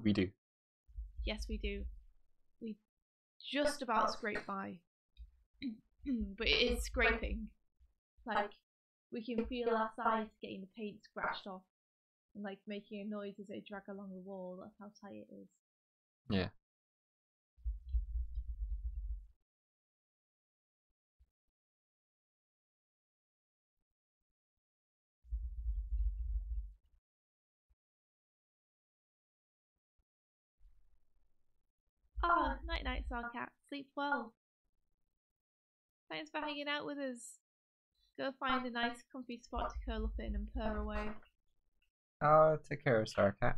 We do.
Yes, we do. We just about scrape by. But it is scraping. Like, we can feel our sides getting the paint scratched off and like making a noise as they drag along the wall. That's how tight it is.
Yeah.
Oh, night night, Sarkat. Sleep well. Thanks for hanging out with us. Go find a nice comfy spot to curl up in and purr away.
Oh, take care, Starcat.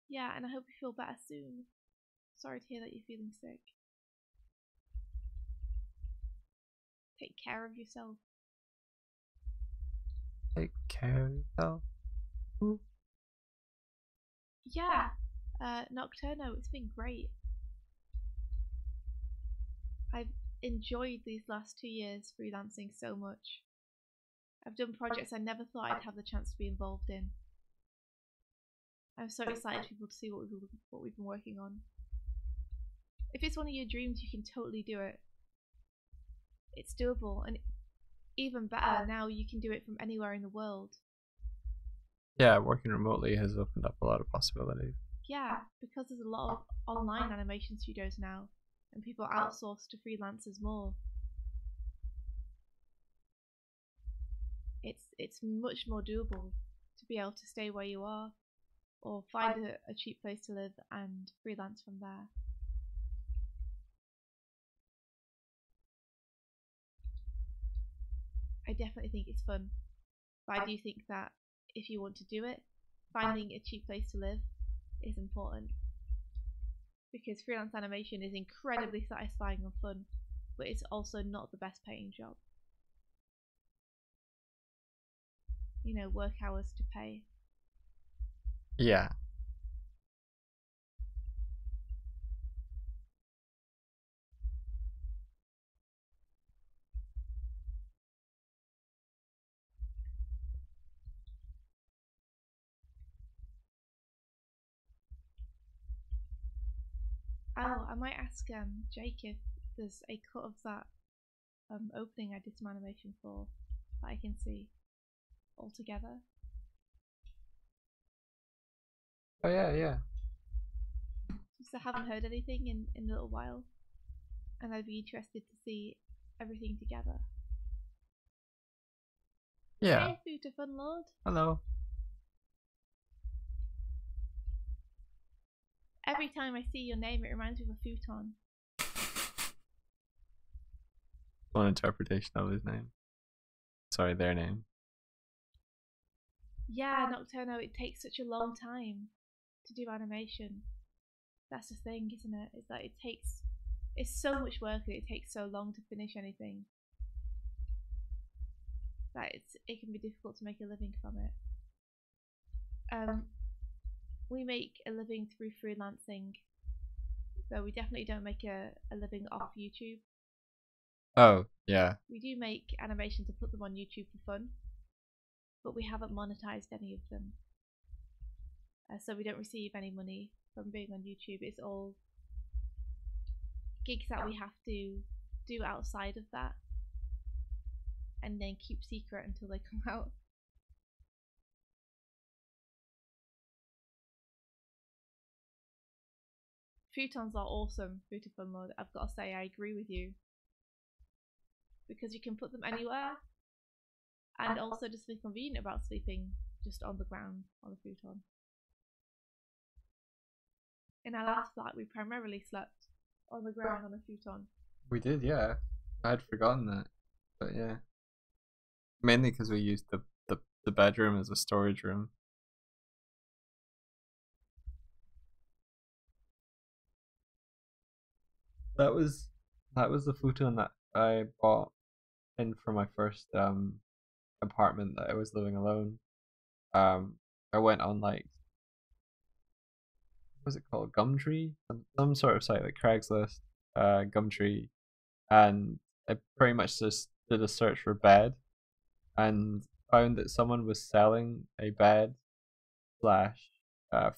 Yeah, and I hope you feel better soon. Sorry to hear that you're feeling sick. Take care of yourself.
Take care of yourself. Ooh.
Yeah, Nocturno, it's been great. I've enjoyed these last 2 years freelancing so much. I've done projects I never thought I'd have the chance to be involved in. I'm so excited for people to see what we've been working on. If it's one of your dreams, you can totally do it. It's doable, and even better, now you can do it from anywhere in the world.
Yeah, working remotely has opened up a lot of possibilities.
Yeah, because there's a lot of online animation studios now, and people outsource to freelancers more. It's much more doable to be able to stay where you are, or find a cheap place to live and freelance from there. I definitely think it's fun, but I do think that if you want to do it, finding a cheap place to live is important, because freelance animation is incredibly satisfying and fun, but it's also not the best paying job. You know, work hours to pay.
Yeah.
Oh, I might ask Jake if there's a cut of that opening I did some animation for that I can see all together.
Oh yeah, yeah.
Just I haven't heard anything in a little while, and I'd be interested to see everything together.
Yeah.
Hey, Futa Fun Lord.
Hello.
Every time I see your name, it reminds me of a futon.
One interpretation of his name. Sorry, their name.
Yeah, Nocturno, it takes such a long time to do animation. That's the thing, isn't it? It's like it's so much work and it takes so long to finish anything that it can be difficult to make a living from it. We make a living through freelancing, though we definitely don't make a living off YouTube.
Oh, yeah.
We do make animations and put them on YouTube for fun, but we haven't monetized any of them. So we don't receive any money from being on YouTube. It's all gigs that we have to do outside of that and then keep secret until they come out. Futons are awesome, Futa Fun Lord. I've got to say, I agree with you. Because you can put them anywhere, and also just be convenient about sleeping just on the ground on the futon. In our last flat, we primarily slept on the ground on a futon.
We did, yeah. I had forgotten that, but yeah. Mainly because we used the bedroom as a storage room. That was that was the futon that I bought in for my first apartment that I was living alone. Um, I went on like what was it called, Gumtree, some sort of site like Craigslist, Gumtree, and I pretty much just did a search for bed and found that someone was selling a bed slash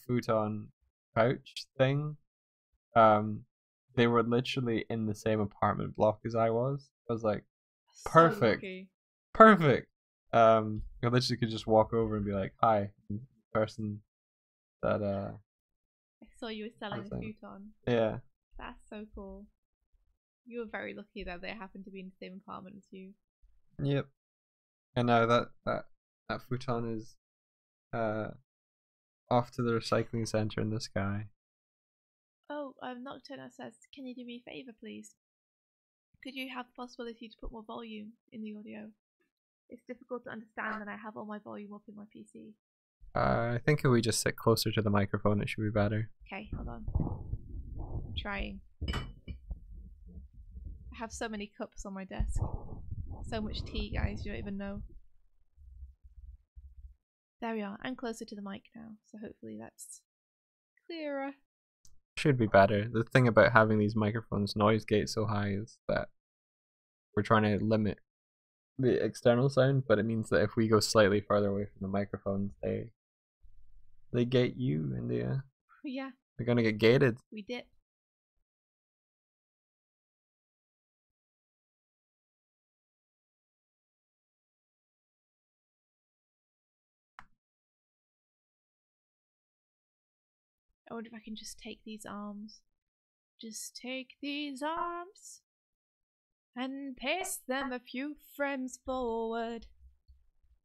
futon couch thing. Um, they were literally in the same apartment block as I was. I was like,
So
perfect,
lucky.
perfect. I literally could just walk over and be like, "Hi, person that
I saw you were selling a futon.
yeah."
That's so cool. You were very lucky that they happened to be in the same apartment as you.
Yep. And now that futon is uh off to the recycling center in the sky.
Oh, Nocturna says, can you do me a favour, please? Could you have the possibility to put more volume in the audio? It's difficult to understand and I have all my volume up in my PC.
I think if we just sit closer to the microphone, it should be better.
Okay, hold on. I'm trying. I have so many cups on my desk. So much tea, guys, you don't even know. There we are. I'm closer to the mic now, so hopefully that's clearer.
Should be better. The thing about having these microphones noise gate so high is that we're trying to limit the external sound, but it means that if we go slightly further away from the microphones, they gate you, India.
Yeah.
They're gonna get gated.
We did. I wonder if I can just take these arms. Just take these arms and pace them a few frames forward.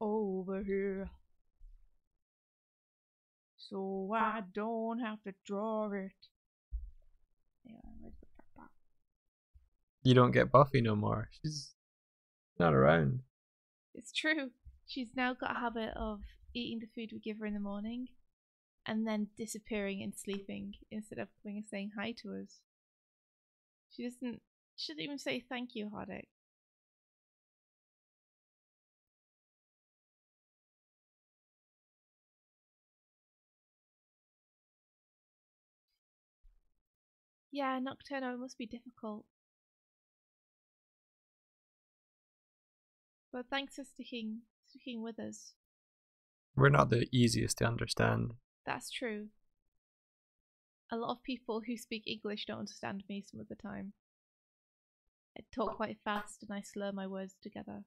Over here. So I don't have to draw it.
You don't get Buffy no more. She's not around.
It's true. She's now got a habit of eating the food we give her in the morning and then disappearing and sleeping instead of coming and saying hi to us. She doesn't even say thank you, Hardik. Yeah, Nocturno, it must be difficult. But thanks for sticking with us.
We're not the easiest to understand.
That's true. A lot of people who speak English don't understand me some of the time. I talk quite fast and I slur my words together.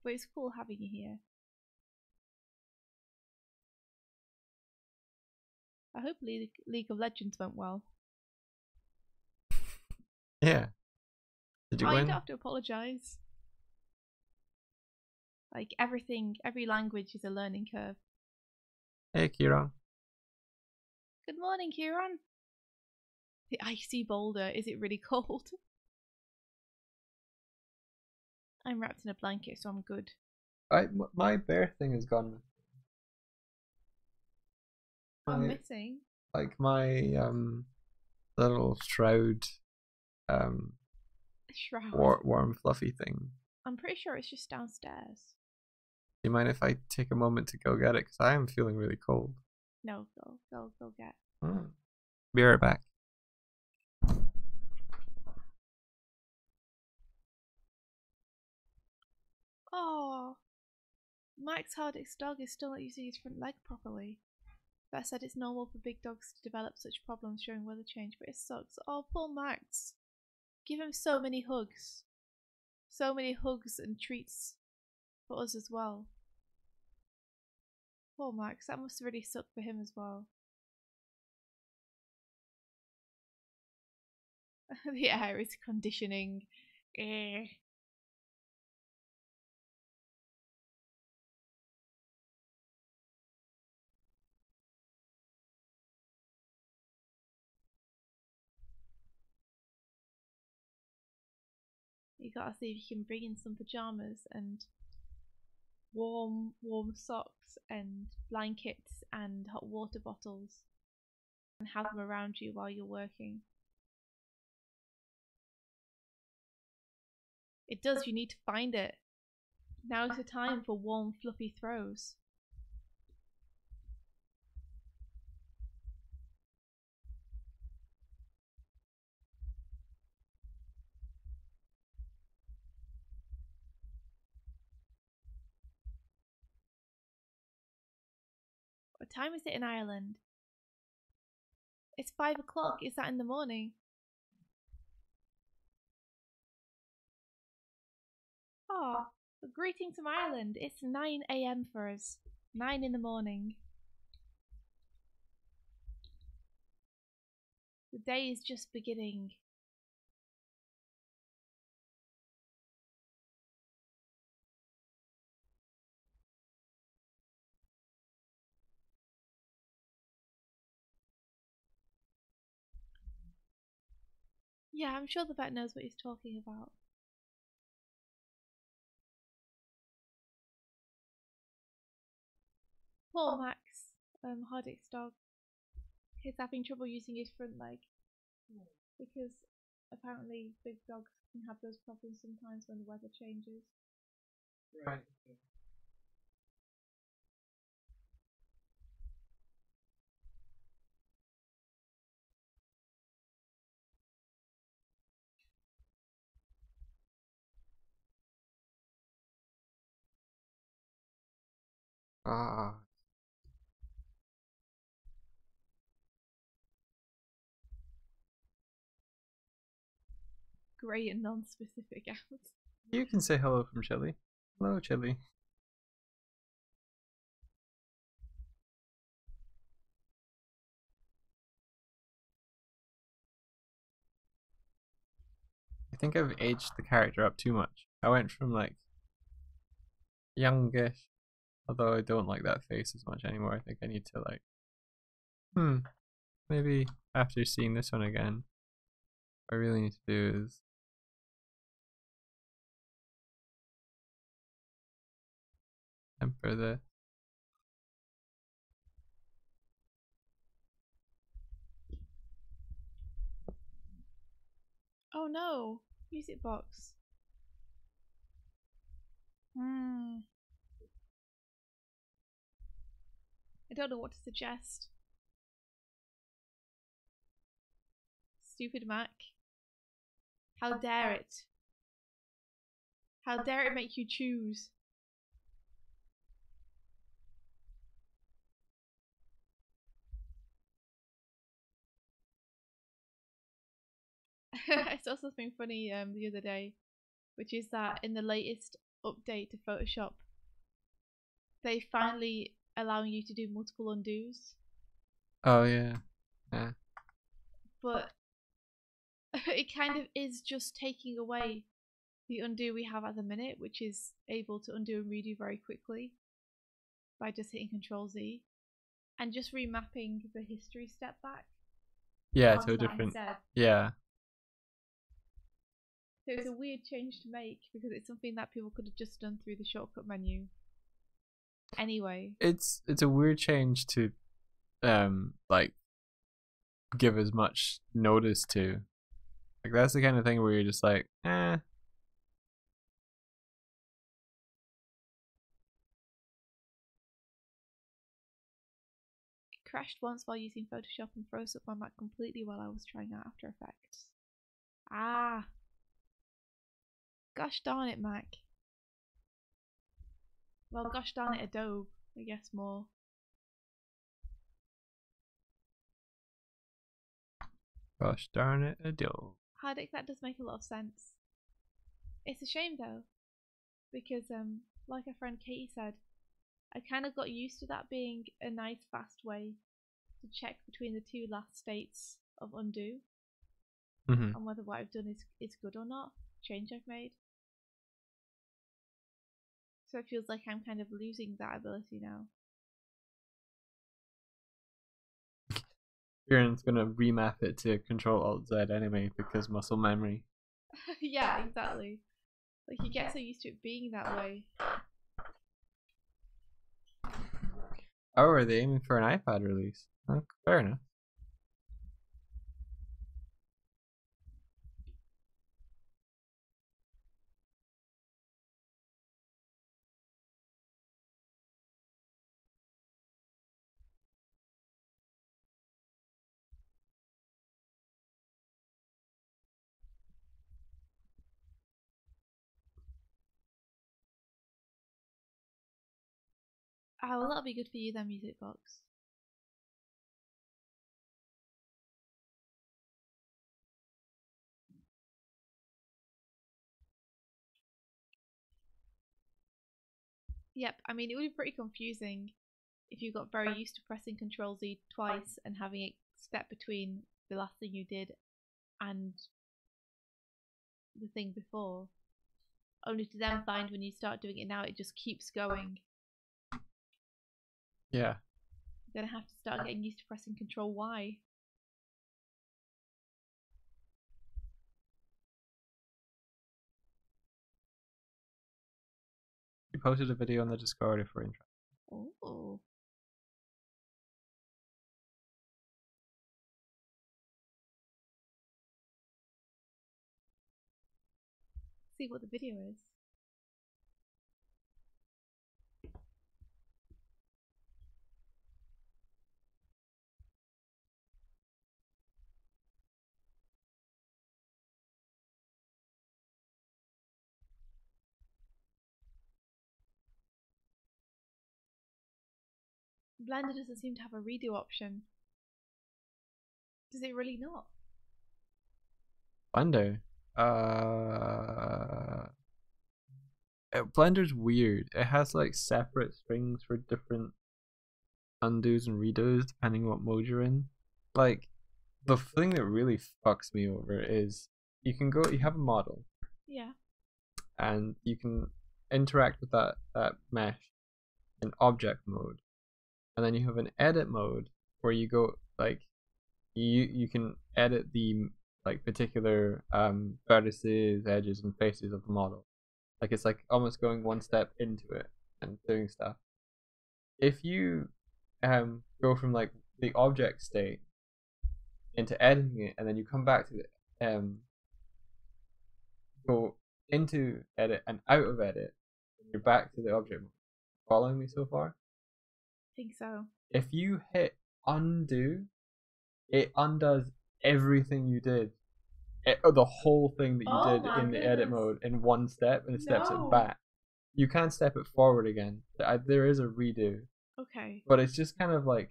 But it's cool having you here. I hope League of Legends went well.
Yeah. Did you win?
You don't have to apologise. Like everything, every language is a learning curve.
Hey, Kieran.
Good morning, Kieran. The icy boulder, is it really cold? I'm wrapped in a blanket, so I'm good.
My bear thing is gone.
I'm missing.
Like my little shroud warm fluffy thing.
I'm pretty sure it's just downstairs.
Do you mind if I take a moment to go get it? Because I am feeling really cold.
No, go get.
Be right back.
Oh, Max Hardick's dog is still not using his front leg properly. Beth said it's normal for big dogs to develop such problems during weather change, but it sucks. Oh, poor Max. Give him so many hugs. So many hugs and treats for us as well. Poor Max, that must really suck for him as well. The air is conditioning. You gotta see if you can bring in some pajamas and warm socks and blankets and hot water bottles and have them around you while you're working. It does, you need to find it. Now is the time for warm, fluffy throws. What time is it in Ireland? It's 5 o'clock. Is that in the morning? Oh, greetings from Ireland. It's 9 a.m. for us. 9 in the morning. The day is just beginning. Yeah, I'm sure the vet knows what he's talking about. Poor Max, Hardick's dog. He's having trouble using his front leg because apparently big dogs can have those problems sometimes when the weather changes.
Right. Ah.
Great and non-specific out.
You can say hello from Chile. Hello, Chile. I think I've aged the character up too much. I went from like youngish, although I don't like that face as much anymore. I think I need to like, maybe after seeing this one again, what I really need to do is temper this.
Oh no, music box. I don't know what to suggest. Stupid Mac. How dare it? How dare it make you choose? I saw something funny the other day, which is that in the latest update to Photoshop, they finally allowing you to do multiple undos.
Oh yeah, yeah.
But it kind of is just taking away the undo we have at the minute, which is able to undo and redo very quickly by just hitting Control Z, and just remapping the history step back.
Yeah, to a different. Yeah.
So it's a weird change to make because it's something that people could have just done through the shortcut menu. Anyway,
it's a weird change to like give as much notice to. Like that's the kind of thing where you're just like, eh.
it crashed once while using Photoshop and froze up my Mac completely while I was trying out After Effects. Ah. Gosh darn it, Mac. Well, gosh darn it, Adobe, I guess more.
Gosh darn it, Adobe.
Hardick, that does make a lot of sense. It's a shame though, because like our friend Katie said, I kind of got used to that being a nice fast way to check between the two last states of undo and whether what I've done is good or not, change I've made. So it feels like I'm kind of losing that ability now.
Kieran's gonna remap it to Control Alt Z anyway because muscle memory.
Yeah, exactly. Like, you get so used to it being that way.
Oh, are they aiming for an iPad release? Oh, fair enough.
Oh, well, that'll be good for you then, Music Box. Yep, I mean, it would be pretty confusing if you got very used to pressing Control Z twice and having it step between the last thing you did and the thing before. Only to then find when you start doing it now, it just keeps going.
Yeah.
You're gonna have to start getting used to pressing Control Y.
You posted a video on the Discord if we're interested.
Oh. See what the video is. Blender doesn't seem to have a redo option. Does it really not?
Blender. Blender's weird. It has like separate strings for different undos and redos depending what mode you're in. Like, the thing that really fucks me over is you have a model.
Yeah.
And you can interact with that mesh in object mode. And then you have an edit mode where you go like you can edit the like particular vertices, edges, and faces of the model. Like, it's like almost going one step into it and doing stuff. If you go from like the object state into editing it, and then you come back to the go into edit and out of edit, you're back to the object. Following me so far?
I think so.
If you hit undo, it undoes everything you did. The whole thing that you did in the edit mode in one step, and it steps it back. You can't step it forward again. There is a redo.
Okay.
But it's just kind of like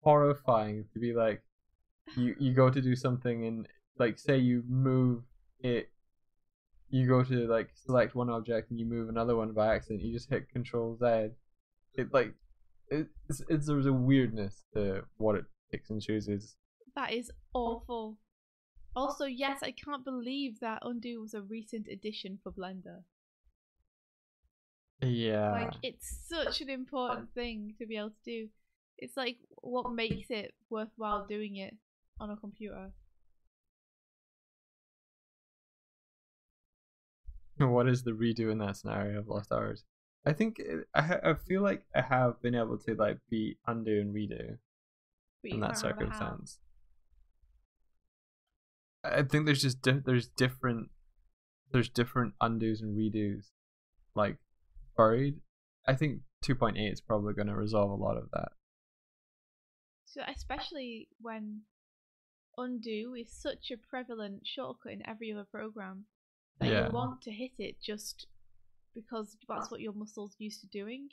horrifying to be like, you go to do something and like say you move it, you go to like select one object and you move another one by accident. You just hit Control Z. There's a weirdness to what it picks and chooses.
That is awful. Also, yes, I can't believe that undo was a recent addition for Blender.
Yeah.
Like, it's such an important thing to be able to do. It's like what makes it worthwhile doing it on a computer.
What is the redo in that scenario of Lost Hours? I think I feel like I have been able to like be undo and redo in that circumstance. I think there's just there's different undos and redos like buried. I think 2.8 is probably going to resolve a lot of that.
So especially when undo is such a prevalent shortcut in every other program that you want to hit it just because that's what your muscles used to doing.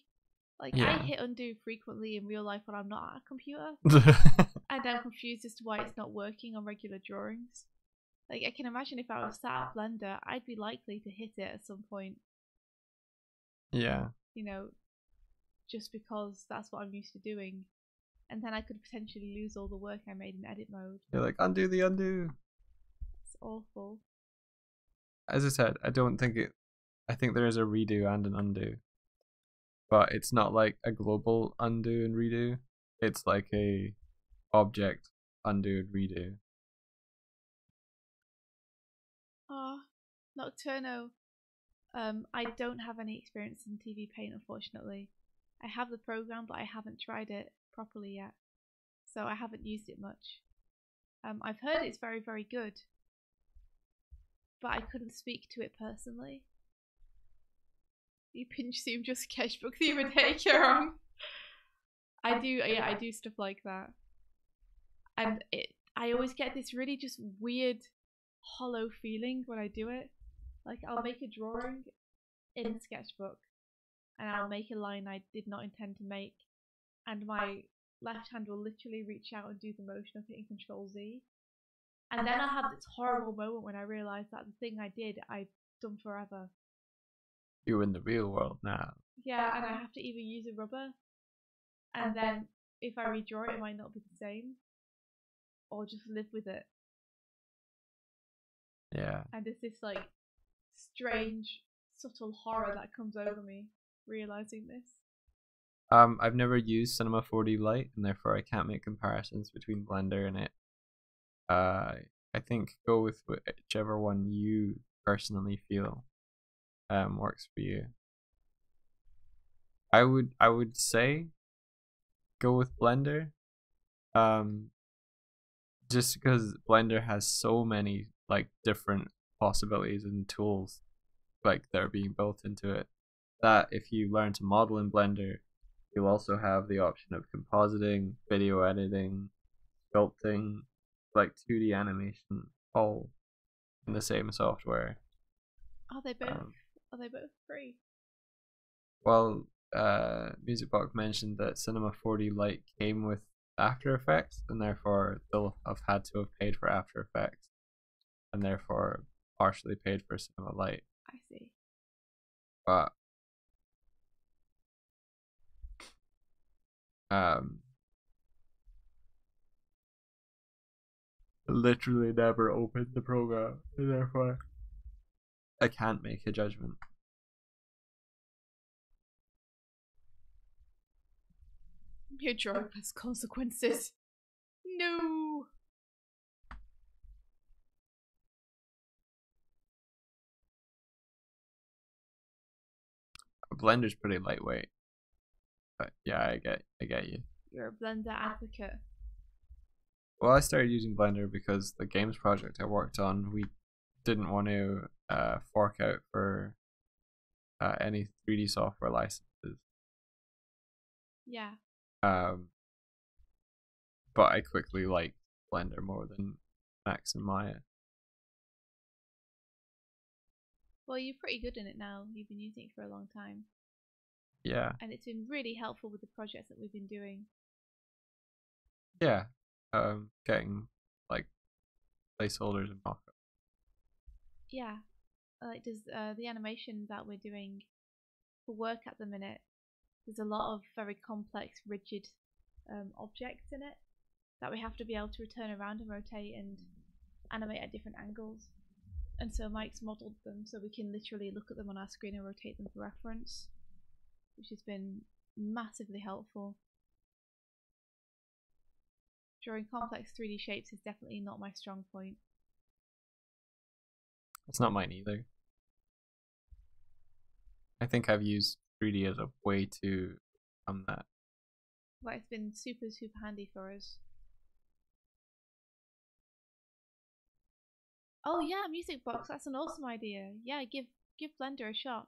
Like, I hit undo frequently in real life when I'm not at a computer, and I'm confused as to why it's not working on regular drawings. Like, I can imagine if I was sat at Blender, I'd be likely to hit it at some point.
Yeah.
You know, just because that's what I'm used to doing. And then I could potentially lose all the work I made in edit mode.
You're like, undo the undo.
It's awful.
As I said, I think there is a redo and an undo. But it's not like a global undo and redo. It's like a object undo and redo.
Oh, Nocturno. I don't have any experience in TV Paint, unfortunately. I have the program, but I haven't tried it properly yet, so I haven't used it much. I've heard it's very, very good, but I couldn't speak to it personally. You pinch zoom just sketchbook the other day, Kieran. I do stuff like that, and I always get this really just weird, hollow feeling when I do it. Like I'll make a drawing in the sketchbook, and I'll make a line I did not intend to make, and my left hand will literally reach out and do the motion of hitting Control Z, and then I'll have this horrible moment when I realise that the thing I did I've done forever.
You're in the real world now.
Yeah, and I have to either use a rubber, and then if I redraw it, it might not be the same, or just live with it.
Yeah.
And it's this like strange, subtle horror that comes over me realising this.
I've never used Cinema 4D Lite, and therefore I can't make comparisons between Blender and it. I think go with whichever one you personally feel works for you. I would say go with Blender, just because Blender has so many like different possibilities and tools like that are being built into it, that if you learn to model in Blender, you'll also have the option of compositing, video editing, sculpting, like 2D animation, all in the same software.
Are they both free?
Well, MusicBox mentioned that Cinema 4D Lite came with After Effects, and therefore they'll have had to have paid for After Effects, and therefore partially paid for Cinema Lite.
I see.
But literally never opened the program, and therefore I can't make a judgment.
Your drawing has consequences. No.
Blender's pretty lightweight, but yeah, I get you.
You're a Blender advocate.
Well, I started using Blender because the games project I worked on, we didn't want to fork out for any 3D software licenses.
Yeah.
But I quickly liked Blender more than Max and Maya.
Well, you're pretty good in it now. You've been using it for a long time.
Yeah.
And it's been really helpful with the projects that we've been doing.
Yeah. Getting like placeholders and mock-up.
Yeah. Like does the animation that we're doing for work at the minute, there's a lot of very complex, rigid objects in it that we have to be able to turn around and rotate and animate at different angles. And so Mike's modelled them so we can literally look at them on our screen and rotate them for reference, which has been massively helpful. Drawing complex 3D shapes is definitely not my strong point.
It's not mine either. I think I've used 3D as a way to that.
But it's been super, super handy for us. Oh yeah, MusicBox, that's an awesome idea. Yeah, give Blender a shot.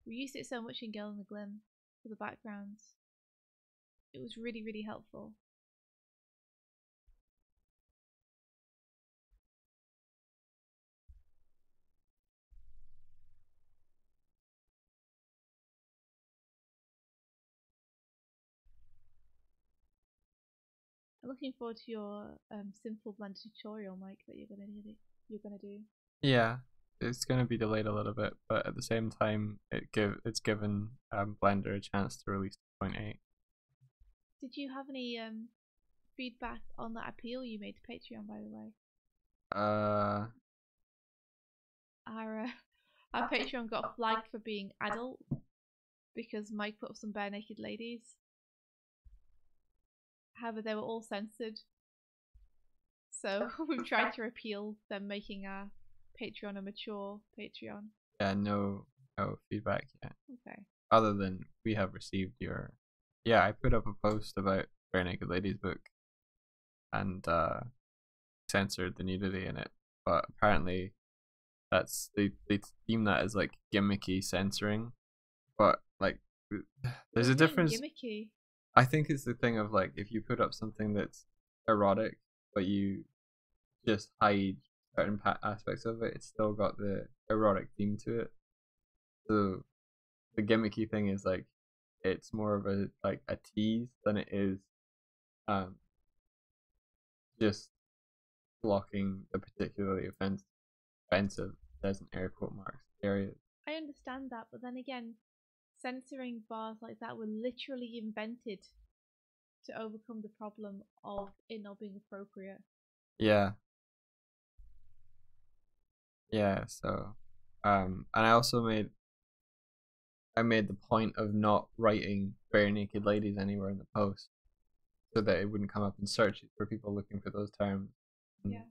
We used it so much in Girl in the Glim for the backgrounds. It was really, really helpful. I'm looking forward to your simple Blender tutorial, Mike, that you're gonna do.
Yeah, it's gonna be delayed a little bit, but at the same time, it's given Blender a chance to release 2.8.
Did you have any feedback on that appeal you made to Patreon, by the way? Our Patreon got flagged for being adult because Mike put up some bare naked ladies. However, they were all censored. So we've tried to appeal them making our Patreon a mature Patreon?
Yeah, no feedback yet.
Okay.
Other than we have received your. Yeah, I put up a post about Bare Naked Ladies book and censored the nudity in it, but apparently they deem that as like gimmicky censoring, but like there's a difference.
Gimmicky.
I think it's the thing of like if you put up something that's erotic, but you just hide certain aspects of it, it's still got the erotic theme to it. So the gimmicky thing is like it's more of a like a tease than it is um just blocking the particularly offensive, there's an air quote marks areas.
I understand that, but then again, censoring bars like that were literally invented to overcome the problem of it not being appropriate.
Yeah. Yeah, so and I also made the point of not writing bare naked ladies anywhere in the post so that it wouldn't come up in search for people looking for those terms.
Yeah.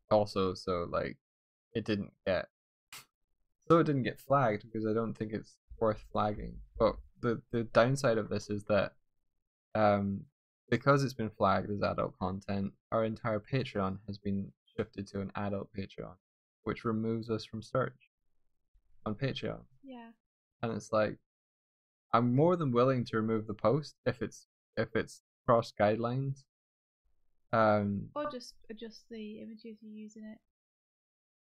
Also, so like it didn't get flagged because I don't think it's worth flagging. But the downside of this is that because it's been flagged as adult content, our entire Patreon has been shifted to an adult Patreon, which removes us from search on Patreon.
Yeah.
And it's like I'm more than willing to remove the post if it's cross guidelines.
Or just adjust the images you use in it.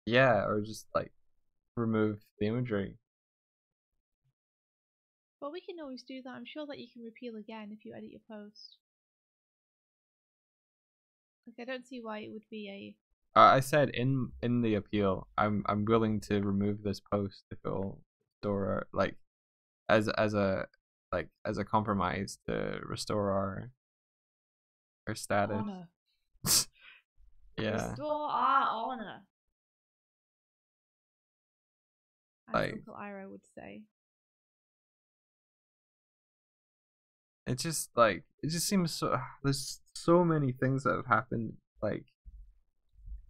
Yeah, or just like remove the imagery.
But we can always do that. I'm sure that you can repeal again if you edit your post. Like I don't see why it would be a.
I said in the appeal, I'm willing to remove this post if it'll restore like as a compromise to restore our status.
Honor.
Yeah.
Restore our honor. As
Like
Uncle Ira would say.
it just seems so. There's so many things that have happened like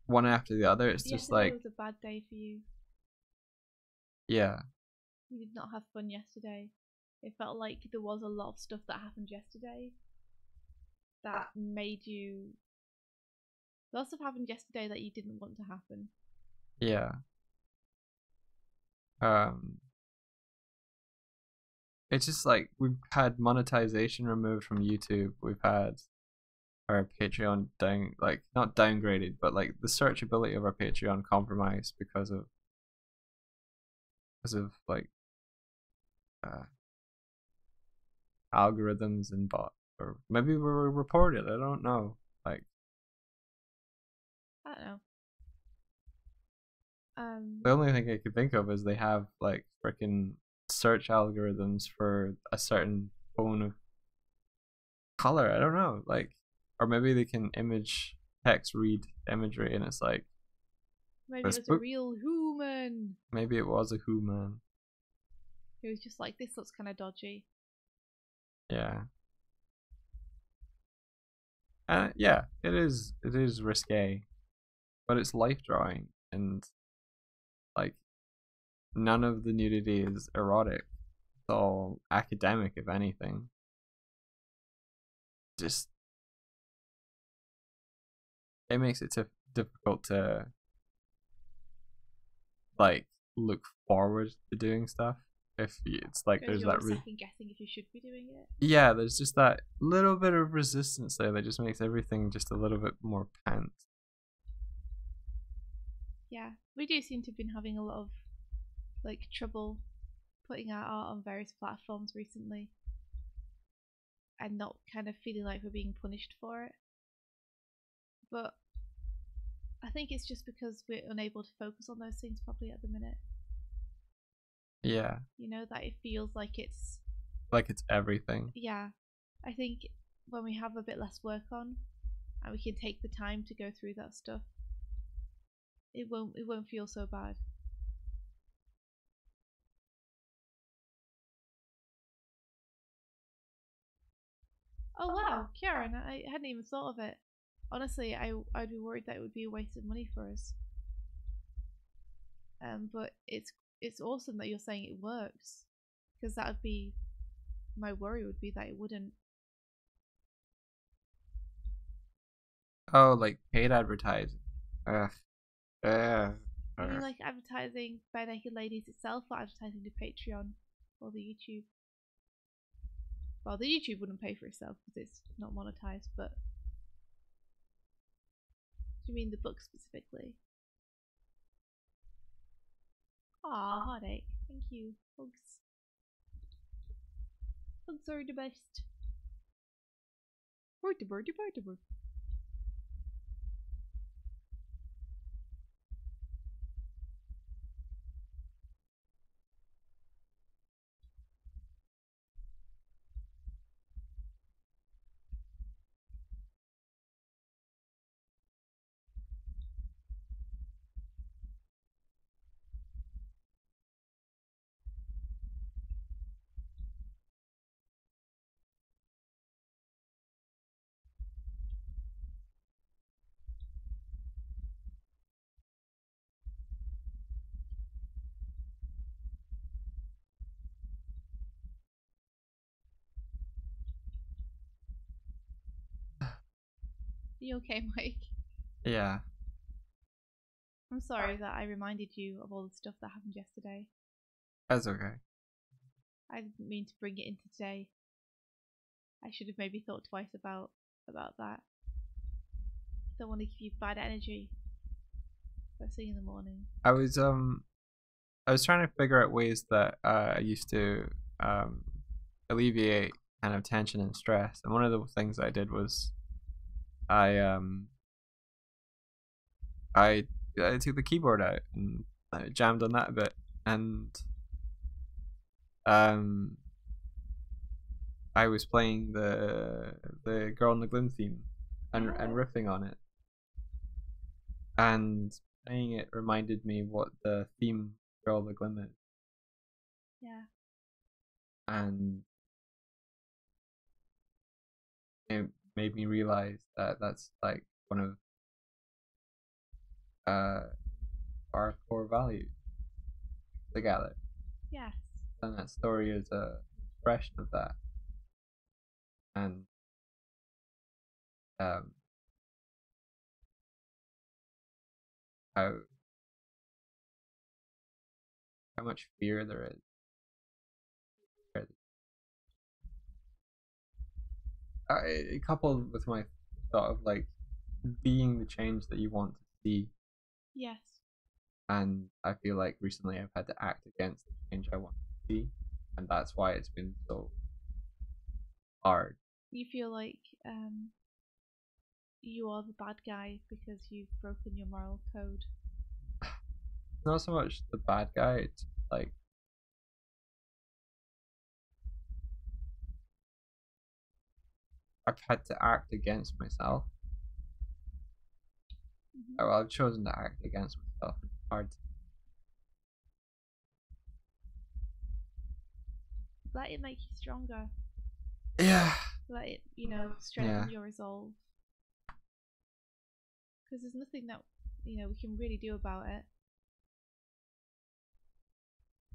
one after the other. It's just
Yesterday
like
was a bad day for you.
yeah.
You did not have fun yesterday. It felt like there was a lot of stuff that happened yesterday that made you. Lots of happened yesterday that you didn't want to happen.
Yeah. It's just like we've had monetization removed from YouTube. We've had our Patreon not downgraded, but like the searchability of our Patreon compromised because of like algorithms and bots, or maybe we were reported. I don't know. Like
I don't know.
the only thing I could think of is they have like freaking search algorithms for a certain tone of color. I don't know, like, or maybe they can text read imagery, and it's like
maybe it was a real human.
Maybe it was a who man.
It was just like, this looks kind of dodgy.
Yeah. Yeah, it is risque, but it's life drawing, and like none of the nudity is erotic. It's all academic, if anything. Just it makes it difficult to like look forward to doing stuff if it's like there's
you're
that
second guessing if you should be doing it.
Yeah, there's just that little bit of resistance there that just makes everything just a little bit more pent.
Yeah, we do seem to have been having a lot of like trouble putting our art on various platforms recently and not kind of feeling like we're being punished for it. But I think it's just because we're unable to focus on those things properly at the minute.
Yeah.
You know, that it feels like it's
everything.
Yeah. I think when we have a bit less work on and we can take the time to go through that stuff, it won't feel so bad. Oh wow, Kieran, I hadn't even thought of it. honestly, I'd be worried that it would be a waste of money for us. But it's awesome that you're saying it works, because that would be my worry would be that it wouldn't.
Oh, like paid advertising. Ugh. Ugh.
You mean like advertising Bare Naked Ladies itself, or advertising to Patreon or the YouTube? Well, the YouTube wouldn't pay for itself because it's not monetized, but do you mean the book specifically? Aw, heartache. Thank you. Hugs. Hugs are the best. You okay, Mike?
Yeah,
I'm sorry that I reminded you of all the stuff that happened yesterday.
that's okay.
I didn't mean to bring it into today. I should have maybe thought twice about that. Don't want to give you bad energy first thing in the morning.
I was trying to figure out ways that I used to um alleviate kind of tension and stress, and one of the things I did was I um I I took the keyboard out and I jammed on that a bit, and um I was playing the Girl in the Glim theme and riffing on it, and playing it reminded me what the theme Girl in the Glim is,
Yeah.
and it made me realize that that's like one of uh our core values together,
Yes.
and that story is a expression of that, and um how much fear there is. Coupled with my thought of like being the change that you want to see,
Yes.
and I feel like recently I've had to act against the change I want to see, and that's why it's been so hard.
You feel like you are the bad guy because you've broken your moral code.
Not so much the bad guy, it's like I've had to act against myself.
Mm-hmm.
Well, I've chosen to act against myself. It's hard to,
Let it make you stronger.
yeah,
Let it, strengthen
yeah.
your resolve. Because there's nothing that, we can really do about it.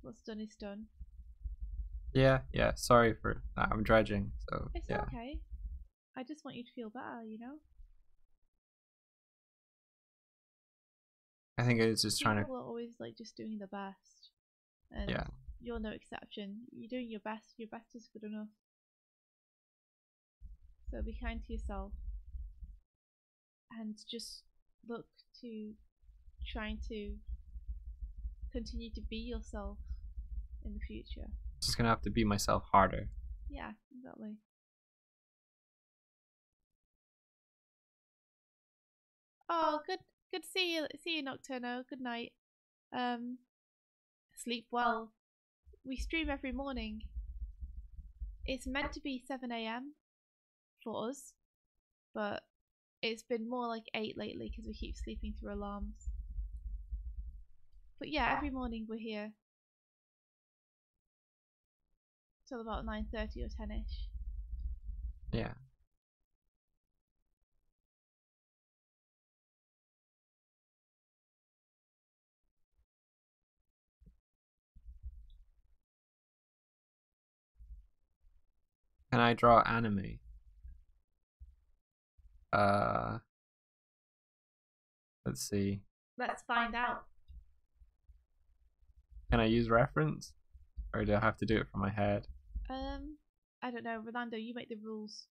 What's done is done.
Yeah. Sorry for that. I'm dredging. So
It's
yeah,
okay. I just want you to feel better.
I think it's just trying to.
People are always like just doing the best, and
Yeah,
you're no exception. You're doing your best. Your best is good enough. So be kind to yourself, and just look to trying to continue to be yourself in the future.
just gonna have to be myself harder.
Yeah, exactly. Oh, good to see you, Nocturno. Good night. Um, sleep well. We stream every morning. It's meant to be 7 a.m. for us, but it's been more like 8 lately because we keep sleeping through alarms. But yeah, every morning we're here till about 9:30 or 10ish.
Yeah. Can I draw anime? Let's see.
Let's find out.
Can I use reference? Or do I have to do it from my head?
I don't know. Rolando, you make the rules.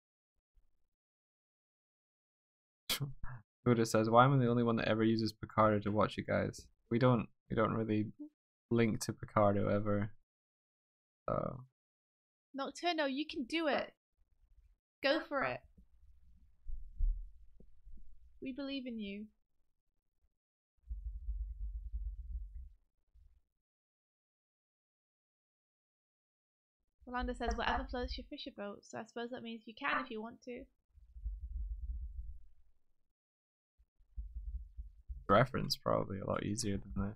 Buddha says, why am I the only one that ever uses Picardo to watch you guys? We don't really link to Picardo ever. So
Nocturno, you can do it. Go for it. We believe in you. Rolando says, whatever floats your fisher boat. So I suppose that means you can if you want to.
reference probably a lot easier than that.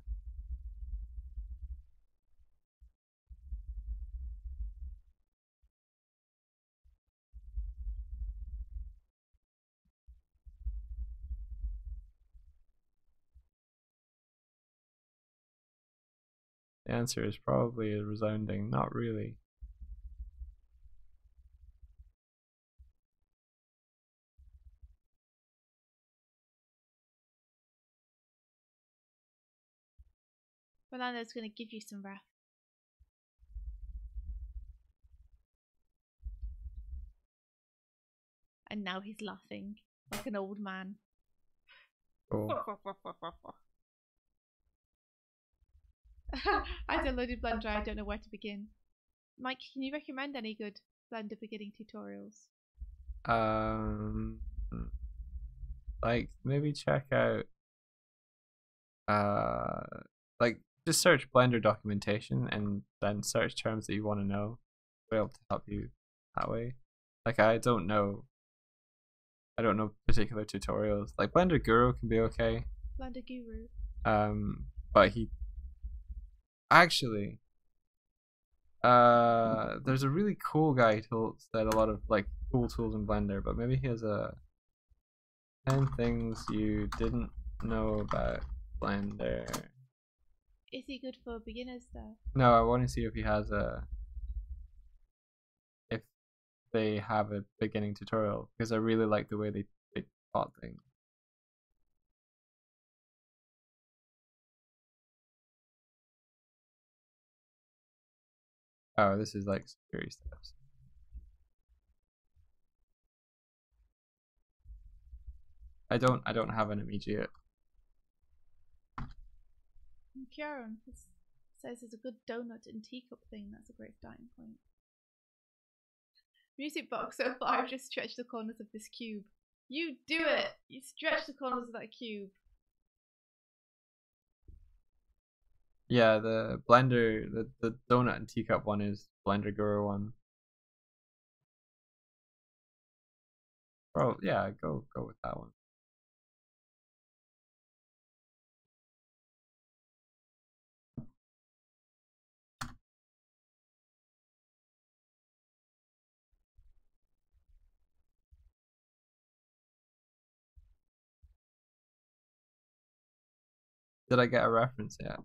The answer is probably a resounding not really.
Rolando's going to give you some ref. And now he's laughing like an old man.
Cool.
I downloaded Blender, I don't know where to begin. Mike, can you recommend any good Blender beginning tutorials?
Like maybe check out like just search Blender documentation and then search terms that you want to know. Be able to help you that way. Like I don't know particular tutorials. Like Blender Guru can be okay.
Blender Guru.
But he actually there's a really cool guy who said a lot of like cool tools in Blender, but maybe he has a 10 things you didn't know about Blender.
Is he good for beginners though?
No, I want to see if he has if they have a beginning tutorial, because I really like the way they taught things. Oh, this is like security steps. I don't have an immediate.
Kieran says there's a good donut and teacup thing. That's a great starting point. Music box, so far I've just stretched the corners of this cube. You do it! You stretch the corners of that cube.
Yeah, the Blender, the donut and teacup one is Blender Guru one. Oh yeah, go with that one. Did I get a reference yet?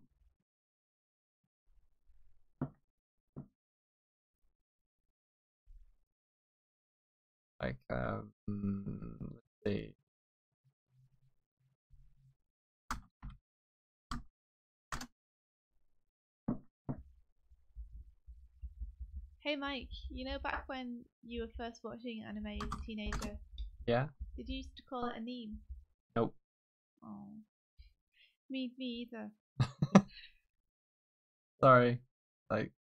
Like, let's see.
Hey Mike, you know back when you were first watching anime as a teenager?
Yeah?
Did you used to call it a meme?
Nope.
Oh. Me either.
Sorry. Like,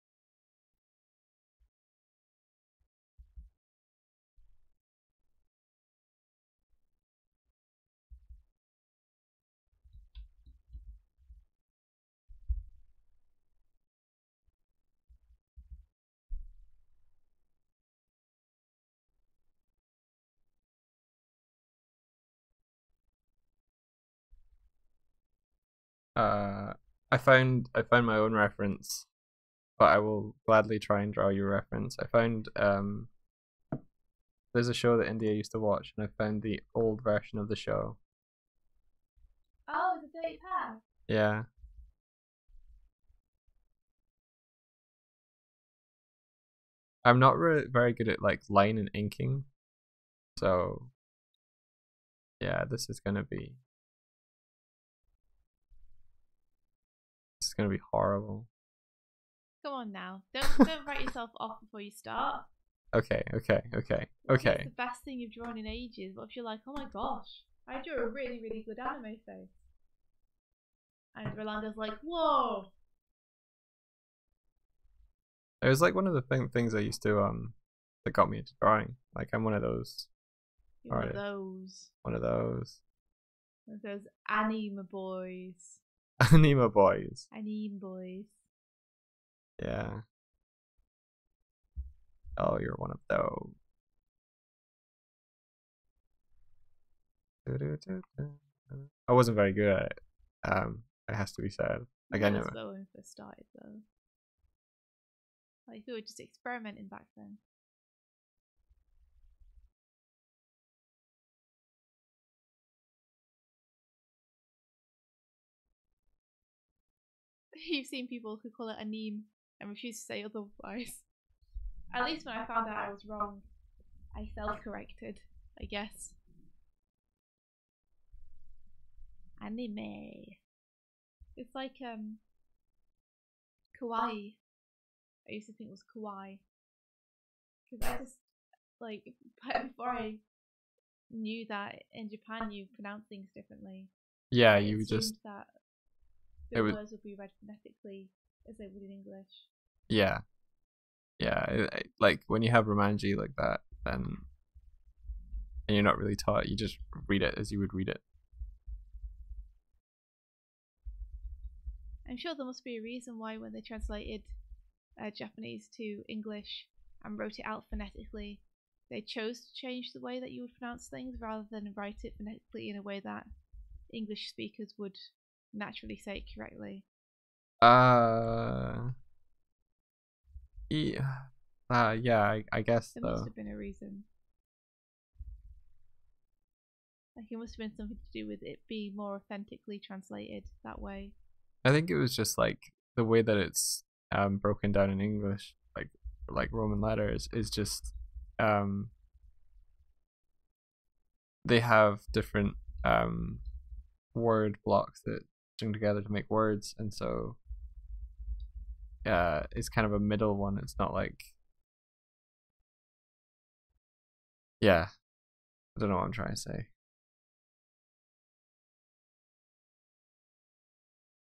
I found my own reference, but I will gladly try and draw your reference. I found there's a show that India used to watch, and I found the old version of the show.
Oh, the Dirty Path.
Yeah. I'm not very good at like line and inking, so yeah, this is gonna be horrible.
Come on now. Don't write yourself off before you start.
Okay.
It's the best thing you've drawn in ages. What if you're like, oh my gosh, I drew a really, really good anime face? And Rolando's like, whoa.
It was like one of the things I used to that got me into drawing. Like I'm one of those.
One of those.
One of those.
One of those anime boys.
Anime boys.
Anime boys.
Yeah. Oh, you're one of those. I wasn't very good at it. It has to be said. Like I never.
When we first started though. Like we were just experimenting back then. You've seen people who call it anime and refuse to say otherwise. At least when I found out I was wrong, I self-corrected, I guess. Anime. It's like kawaii. I used to think it was kawaii because I just like before I knew that in Japan you pronounce things differently.
Yeah,
you just that the words would be read phonetically as they would in English.
Yeah. Like when you have romanji like that, then and you're not really taught, you just read it as you would read it.
I'm sure there must be a reason why when they translated Japanese to English and wrote it out phonetically, they chose to change the way that you would pronounce things rather than write it phonetically in a way that English speakers would naturally say it correctly.
Yeah, I guess
there must have been a reason. Like it must have been something to do with it being more authentically translated that way.
I think it was just like the way that it's broken down in English, like Roman letters, is just they have different word blocks that string together to make words, and so it's kind of a middle one. It's not like, yeah, I don't know what I'm trying to say.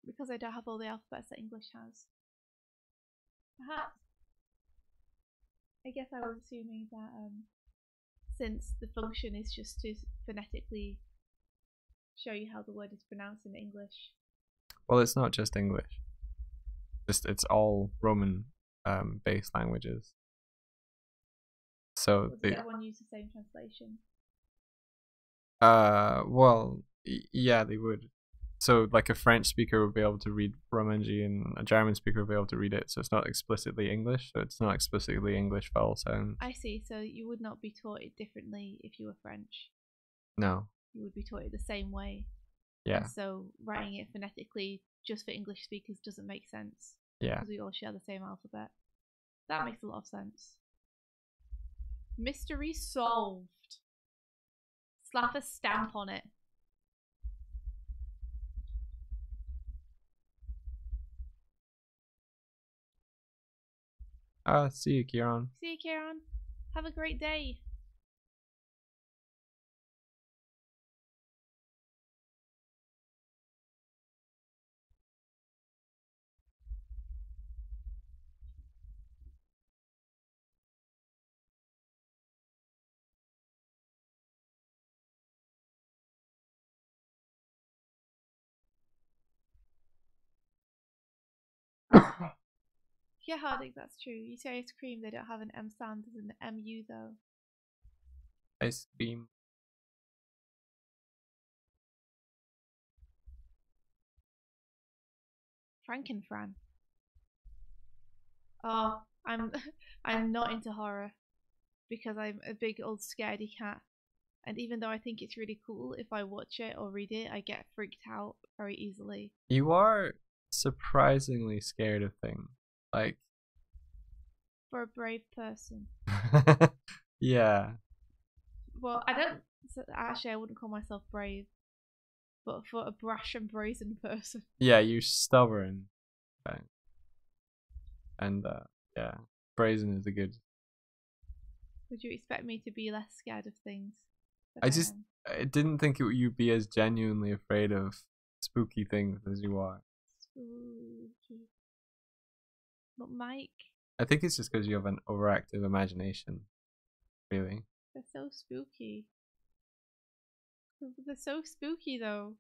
Because I don't have all the alphabets that English has. Perhaps. I guess I was assuming that since the function is just to phonetically show you how the word is pronounced in English.
Well, it's not just English. It's all Roman based languages. So
does everyone use the same translation?
Well, yeah, they would. So like a French speaker would be able to read Romanji and a German speaker would be able to read it. So it's not explicitly English. So it's not explicitly English vowel sounds.
I see. So you would not be taught it differently if you were French.
No.
You would be taught it the same way.
Yeah.
And so writing it phonetically just for English speakers doesn't make sense.
Yeah.
Because we all share the same alphabet. That makes a lot of sense. Mystery solved. Slap a stamp on it.
See you, Kieran.
See you, Kieran. Have a great day. Yeah, Hardik, that's true. You say ice cream, they don't have an M sound as an MU though.
Ice cream.
Frankenfran. Oh, I'm not into horror because I'm a big old scaredy cat. And even though I think it's really cool, if I watch it or read it, I get freaked out very easily.
You are surprisingly scared of things. Like,
for a brave person.
Yeah.
Well, actually, I wouldn't call myself brave, but for a brash and brazen person.
Yeah, you're stubborn. Right. And yeah, brazen is a good.
Would you expect me to be less scared of things?
I didn't think you'd be as genuinely afraid of spooky things as you are.
Spooky. But Mike,
I think it's just because you have an overactive imagination. Really.
they're so spooky. They're so spooky though.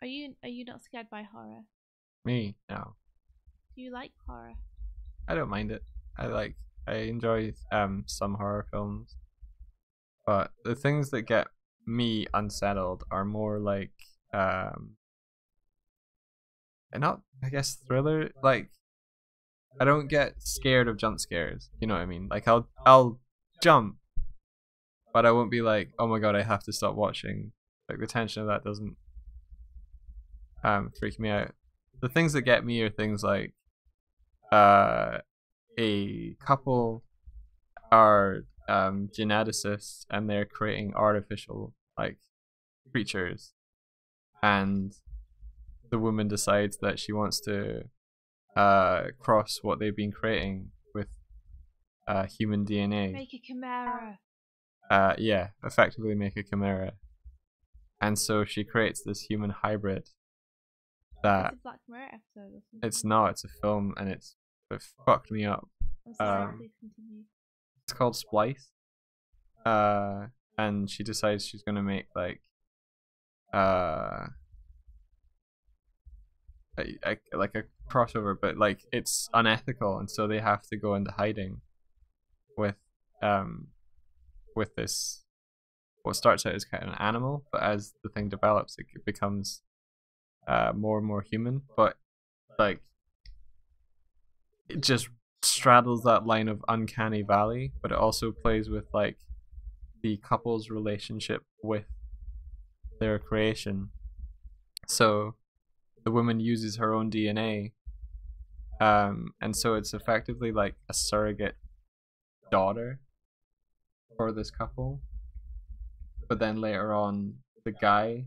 Are you not scared by horror?
Me, no.
Do you like horror?
I don't mind it. I enjoy some horror films, but the things that get me unsettled are more like and not I guess thriller. Like I don't get scared of jump scares. You know what I mean? Like I'll jump, but I won't be like, oh my god, I have to stop watching. Like the tension of that doesn't freak me out. The things that get me are things like a couple are geneticists and they're creating artificial like creatures, and the woman decides that she wants to cross what they've been creating with human DNA.
Make a chimera.
Yeah, effectively make a chimera. And so she creates this human hybrid that
It's a Black Mirror episode or something.
it's not, it's a film, and it fucked me up.
I'm sorry, please continue.
It's called Splice. And she decides she's gonna make like like a crossover, but like it's unethical, and so they have to go into hiding with this what starts out as kind of an animal, but as the thing develops, it becomes more and more human. But like it just straddles that line of uncanny valley, but it also plays with like the couple's relationship with their creation. So the woman uses her own DNA, and so it's effectively like a surrogate daughter for this couple. But then later on, the guy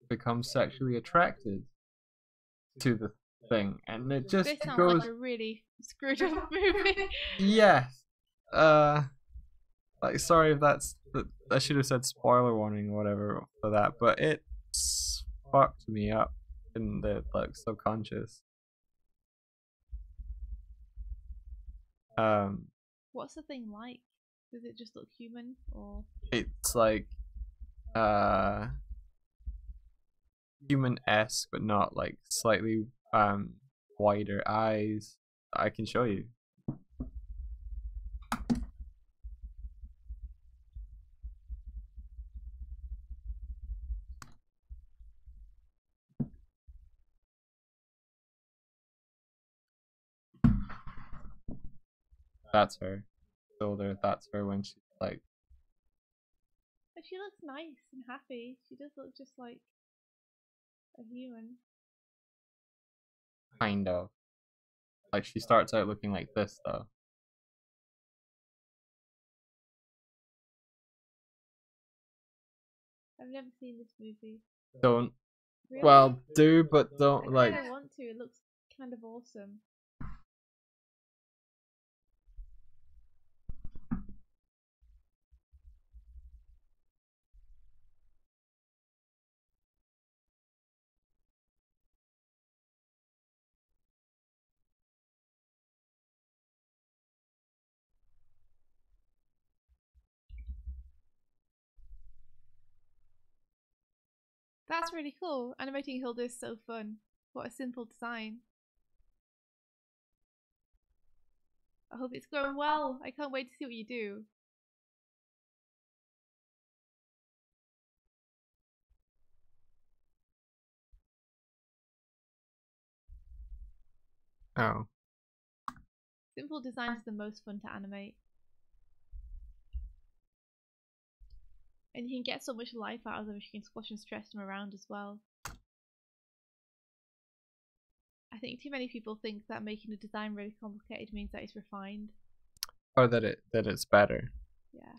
becomes sexually attracted to the thing, and it just
This sounds
goes
like a really screwed up movie.
yes. Like sorry if that's I should have said spoiler warning or whatever for that, but it fucked me up in the like subconscious.
What's the thing like? Does it just look human or?
It's like uh human-esque, but not like slightly wider eyes. I can show you. That's her shoulder. That's her when she's like.
But she looks nice and happy. She does look just like a human.
Kind of. Like she starts out looking like this though.
I've never seen this movie.
Don't.
Really?
Well, do but don't
I
like.
kind of want to. It looks kind of awesome. That's really cool. Animating Hilda is so fun. What a simple design. I hope it's going well. I can't wait to see what you do.
Oh.
Simple designs are the most fun to animate. And you can get so much life out of them if you can squash and stretch them around as well. I think too many people think that making a design really complicated means that it's refined.
Or that it's better.
Yeah.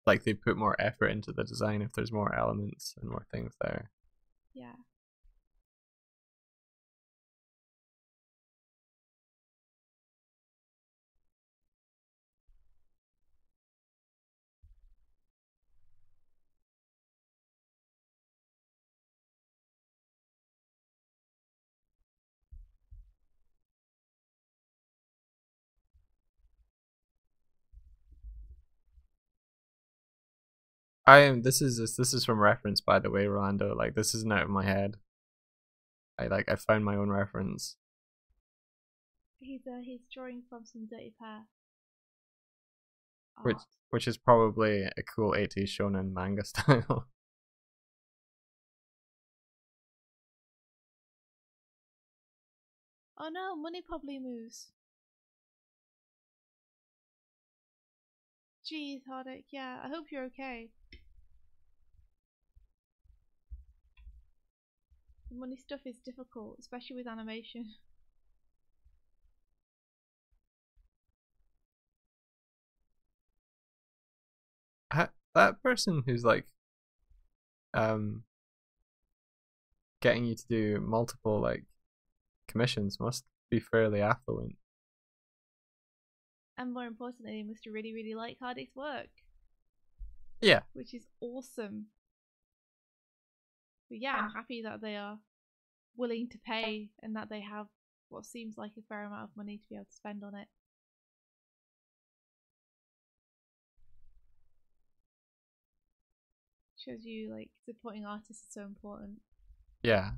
Like they put more effort into the design if there's more elements and more things there.
Yeah.
This is from reference, by the way, Rolando. Like this isn't out of my head. I found my own reference.
He's drawing from some dirty pair
Which
art.
which is probably a cool 80s shonen manga style.
Oh no, money probably moves. Jeez, Hardick, yeah, I hope you're okay. The money stuff is difficult, especially with animation.
That person who's like um getting you to do multiple like commissions must be fairly affluent.
And more importantly, they must really, really like Hardick's work.
Yeah.
Which is awesome. But yeah, I'm happy that they are willing to pay and that they have what seems like a fair amount of money to be able to spend on it. Shows you like supporting artists is so important.
Yeah.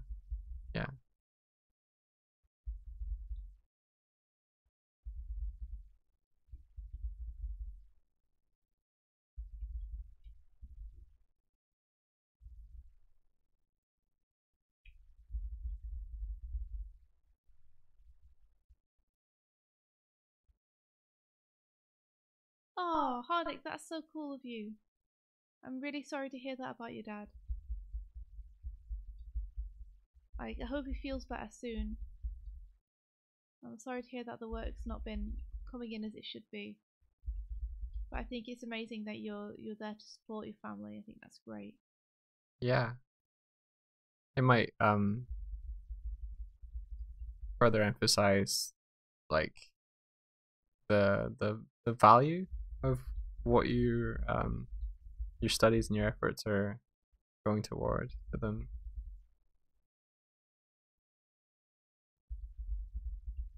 Yeah.
Oh, Hardick, that's so cool of you. I'm really sorry to hear that about your dad. I hope he feels better soon. I'm sorry to hear that the work's not been coming in as it should be. But I think it's amazing that you're there to support your family. I think that's great.
Yeah. It might further emphasize like the value of what your studies and your efforts are going toward for them.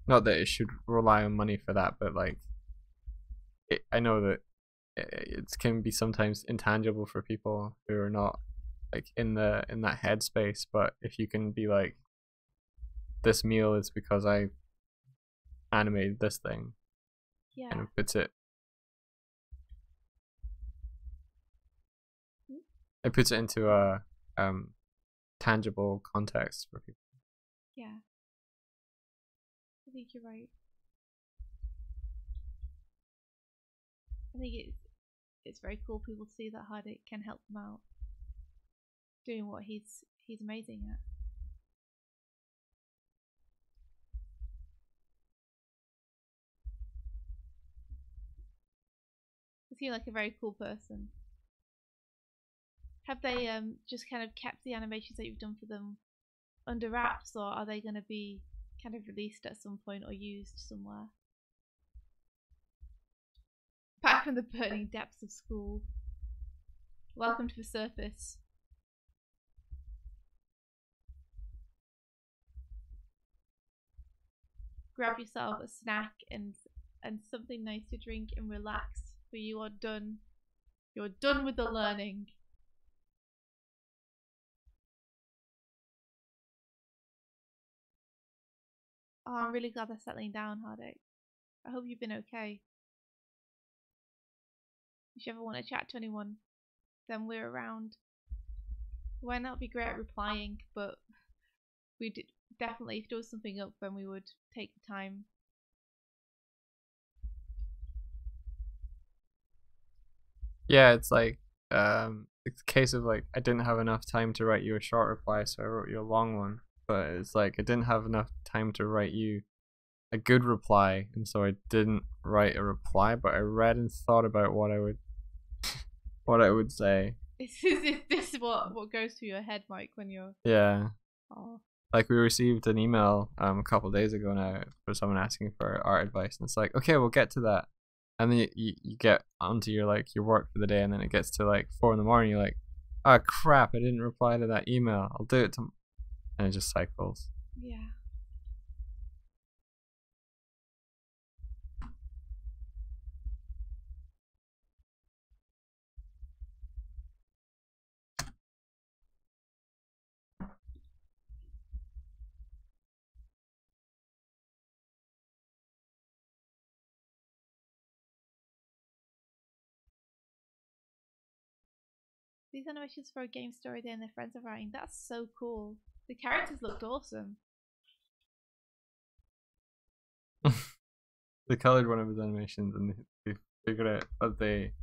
Not that it should rely on money for that, but like I know that it can be sometimes intangible for people who are not like in that headspace. But if you can be like, this meal is because I animated this thing,
Yeah.
and it puts it it puts it into a tangible context for people.
Yeah. I think you're right. I think it's very cool people to see that Hardick can help them out doing what he's amazing at. You seem like a very cool person. Have they just kind of kept the animations that you've done for them under wraps, or are they going to be kind of released at some point or used somewhere? Back from the burning depths of school. Welcome to the surface. Grab yourself a snack and something nice to drink and relax, for you are done. You're done with the learning. Oh, I'm really glad they're settling down, Hardik. I hope you've been okay. If you ever want to chat to anyone, then we're around. We might not be great at replying, but we did definitely, if there was something up, then we would take the time.
Yeah, it's like it's a case of like I didn't have enough time to write you a short reply, so I wrote you a long one. But it's like I didn't have enough time to write you a good reply, and so I didn't write a reply, but I read and thought about what I would say.
Is this what goes through your head, Mike, when you're...
Yeah.
Oh.
Like we received an email a couple of days ago now for someone asking for art advice, and it's like, okay, we'll get to that. And then you get onto your like your work for the day, and then it gets to like 4 in the morning. You're like, oh crap, I didn't reply to that email. I'll do it and it just cycles.
Yeah. These animations for a game story day and their friends are writing. That's so cool. The characters looked awesome.
They colored one of his animations, and they figured out that they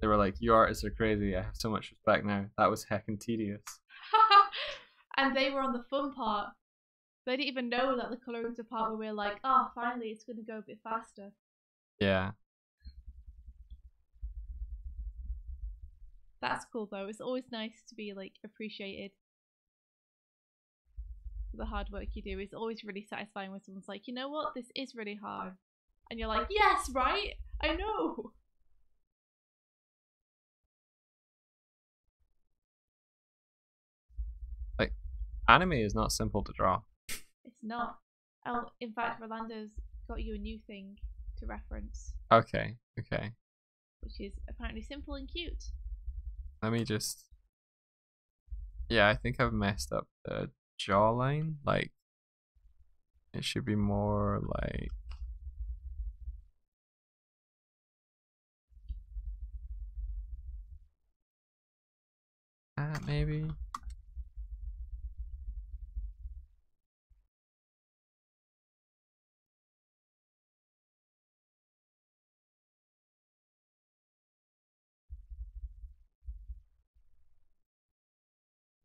were like, you artists are crazy. I have so much respect now. That was heckin' tedious.
And they were on the fun part. They didn't even know that the coloring's the part where we're like, oh, finally it's going to go a bit faster.
Yeah.
That's cool though. It's always nice to be like appreciated for the hard work you do. It's always really satisfying when someone's like, you know what, this is really hard. And you're like, yes, right? I know.
Like, anime is not simple to draw.
It's not. Oh, in fact, Rolando's got you a new thing to reference.
Okay.
Which is apparently simple and cute.
Let me just. Yeah, I think I've messed up the jawline. Like, it should be more like. Maybe.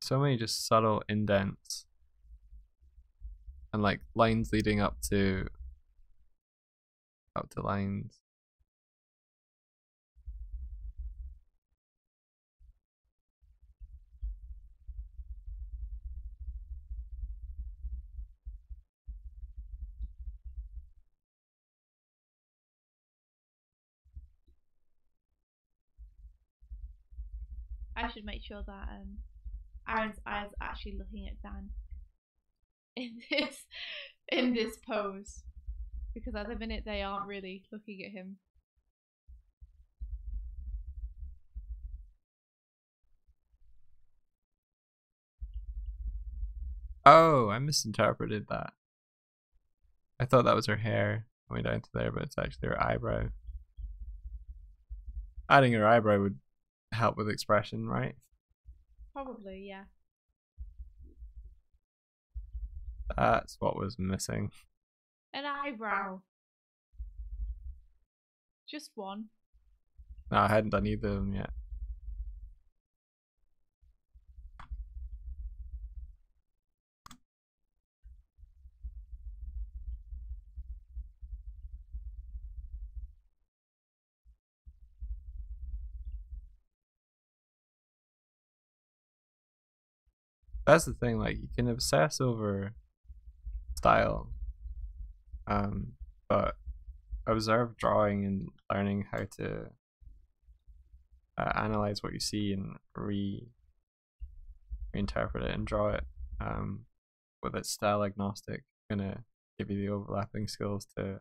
So many just subtle indents and like lines leading up to lines.
I should make sure that Aaron's eyes are actually looking at Dan in this pose, because at the minute they aren't really looking at him.
Oh, I misinterpreted that. I thought that was her hair going down to there, but it's actually her eyebrow. Adding her eyebrow would help with expression, right?
Probably, yeah.
That's what was missing.
An eyebrow. Just one.
No, I hadn't done either of them yet. That's the thing, like you can obsess over style, but observe drawing and learning how to analyze what you see and reinterpret it and draw it with its style agnostic, gonna give you the overlapping skills to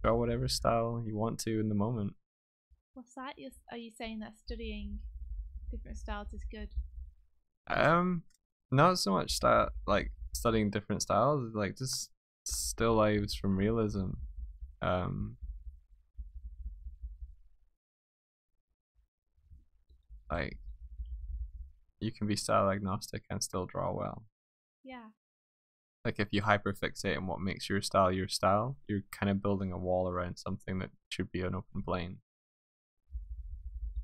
draw whatever style you want to in the moment.
What's that? Are you saying that studying different styles is good?
Not so much style like studying different styles, like just still lives from realism. Um, like you can be style agnostic and still draw well.
Yeah.
Like if you hyperfixate on what makes your style, you're kind of building a wall around something that should be an open plane.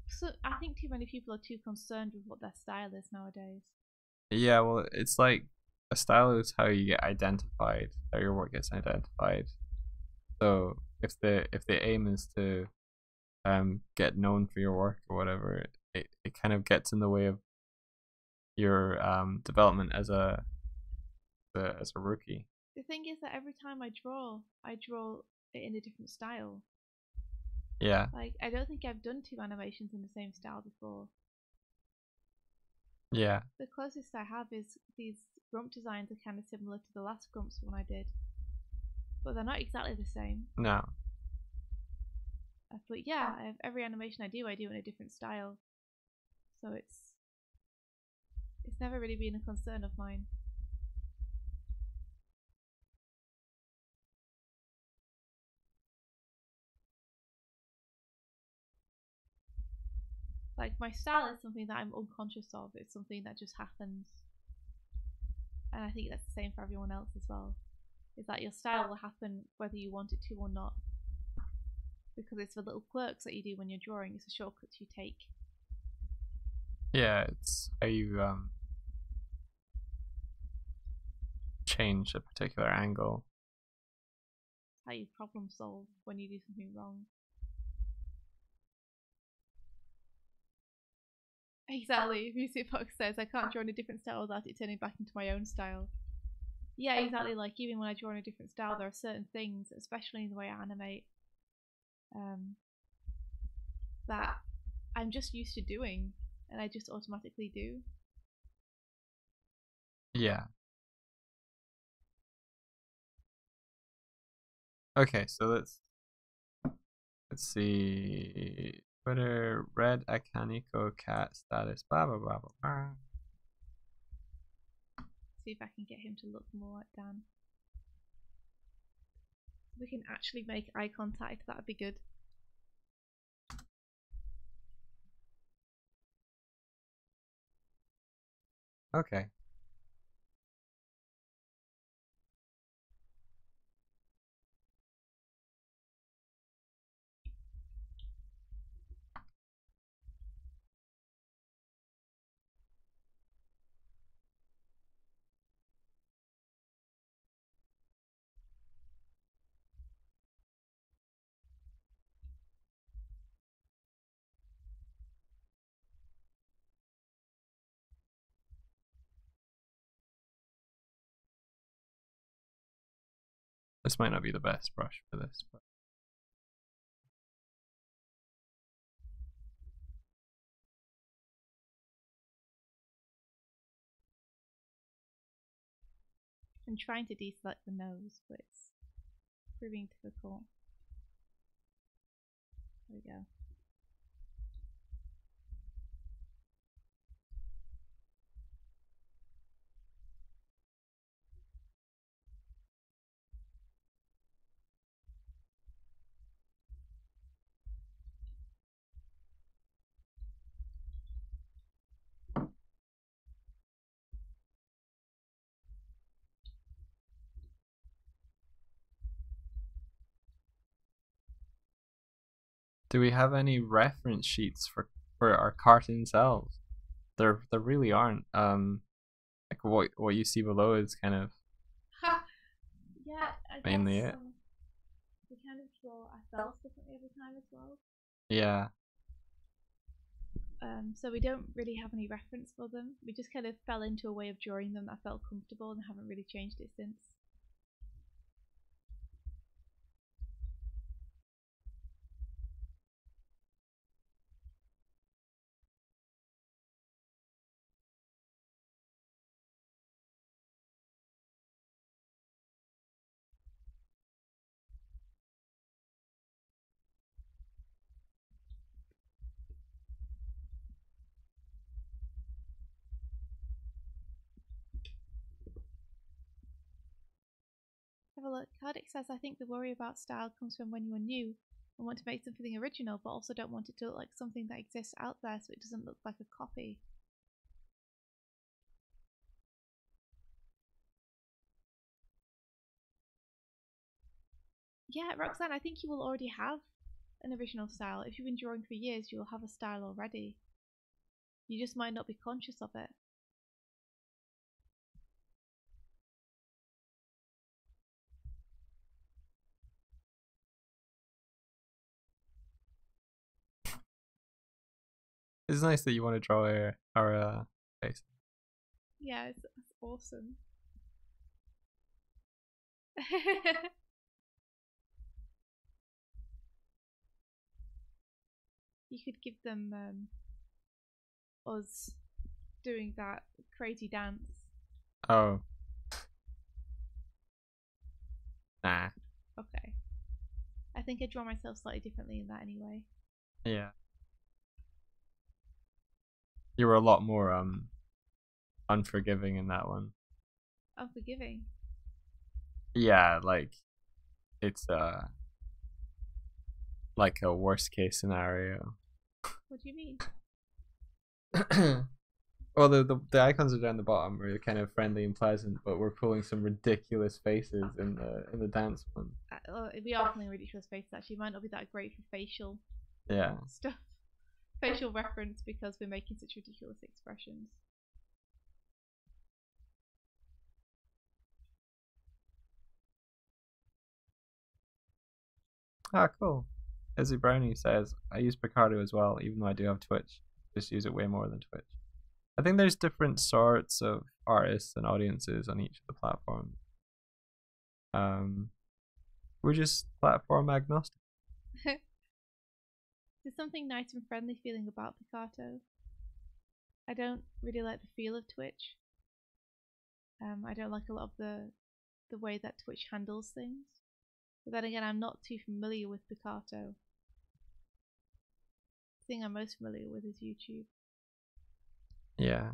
So I think too many people are too concerned with what their style is nowadays.
Yeah, well, it's like a style is how you get identified, how your work gets identified. So if the aim is to get known for your work or whatever, it kind of gets in the way of your development as a rookie.
The thing is that every time I draw it in a different style.
Yeah.
Like I don't think I've done two animations in the same style before.
Yeah.
The closest I have is these grump designs are kind of similar to the last grumps one I did, but they're not exactly the same.
No.
But yeah, every animation I do in a different style, so it's never really been a concern of mine. Like my style is something that I'm unconscious of. It's something that just happens, and I think that's the same for everyone else as well. Is that your style will happen whether you want it to or not, because it's the little quirks that you do when you're drawing. It's the shortcuts you take.
Yeah, it's how you change a particular angle.
It's how you problem solve when you do something wrong. Exactly. Music Fox says I can't draw in a different style without it turning back into my own style. Yeah, exactly. Like even when I draw in a different style, there are certain things, especially in the way I animate, um, that I'm just used to doing, and I just automatically do.
Yeah. Okay, so let's see. Twitter, red Akaniko cat status, blah blah blah blah blah.
See if I can get him to look more like Dan. We can actually make eye contact. That'd be good.
Okay. This might not be the best brush for this, but
I'm trying to deselect the nose, but it's proving difficult. There we go.
do we have any reference sheets for our cartoon cells? There really aren't. Like what you see below is kind of
Yeah, I
mainly
guess
it.
we kind of draw our cells differently every time as well.
Yeah.
So we don't really have any reference for them. We just kind of fell into a way of drawing them that felt comfortable and haven't really changed it since. Well, Cardick says, I think the worry about style comes from when you are new and want to make something original, but also don't want it to look like something that exists out there so it doesn't look like a copy. Yeah, Roxanne, I think you will already have an original style. If you've been drawing for years, you will have a style already. You just might not be conscious of it.
It's nice that you want to draw our face.
Yeah, it's awesome. You could give them us doing that crazy dance.
Oh. Nah.
Okay. I think I draw myself slightly differently in that anyway.
Yeah. You were a lot more unforgiving in that one.
Unforgiving.
Yeah, like it's like a worst case scenario.
What do you mean?
Well, the icons are down the bottom are kind of friendly and pleasant, but we're pulling some ridiculous faces in the dance one.
We are pulling ridiculous faces. Actually, it might not be that great for facial stuff, facial reference, because we're making such ridiculous expressions.
Ah, cool. Izzy Brownie says, I use Picardo as well, even though I do have Twitch. Just use it way more than Twitch. I think there's different sorts of artists and audiences on each of the platforms. We're just platform agnostic.
There's something nice and friendly feeling about Picarto. I don't really like the feel of Twitch. I don't like a lot of the way that Twitch handles things. But then again, I'm not too familiar with Picarto. The thing I'm most familiar with is YouTube.
Yeah.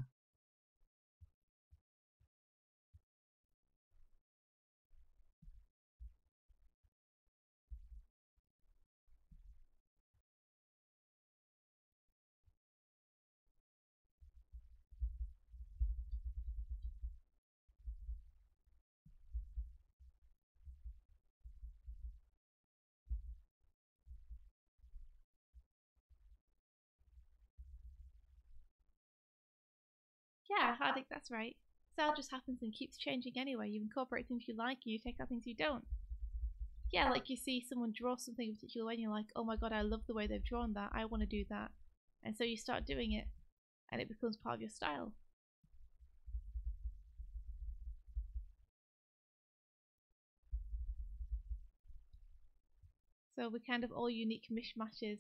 Yeah, I think that's right. Style just happens and keeps changing anyway. You incorporate things you like and you take out things you don't. Yeah, like you see someone draw something a particular way and you're like, oh my god, I love the way they've drawn that. I want to do that. And so you start doing it and it becomes part of your style. So we're kind of all unique mishmashes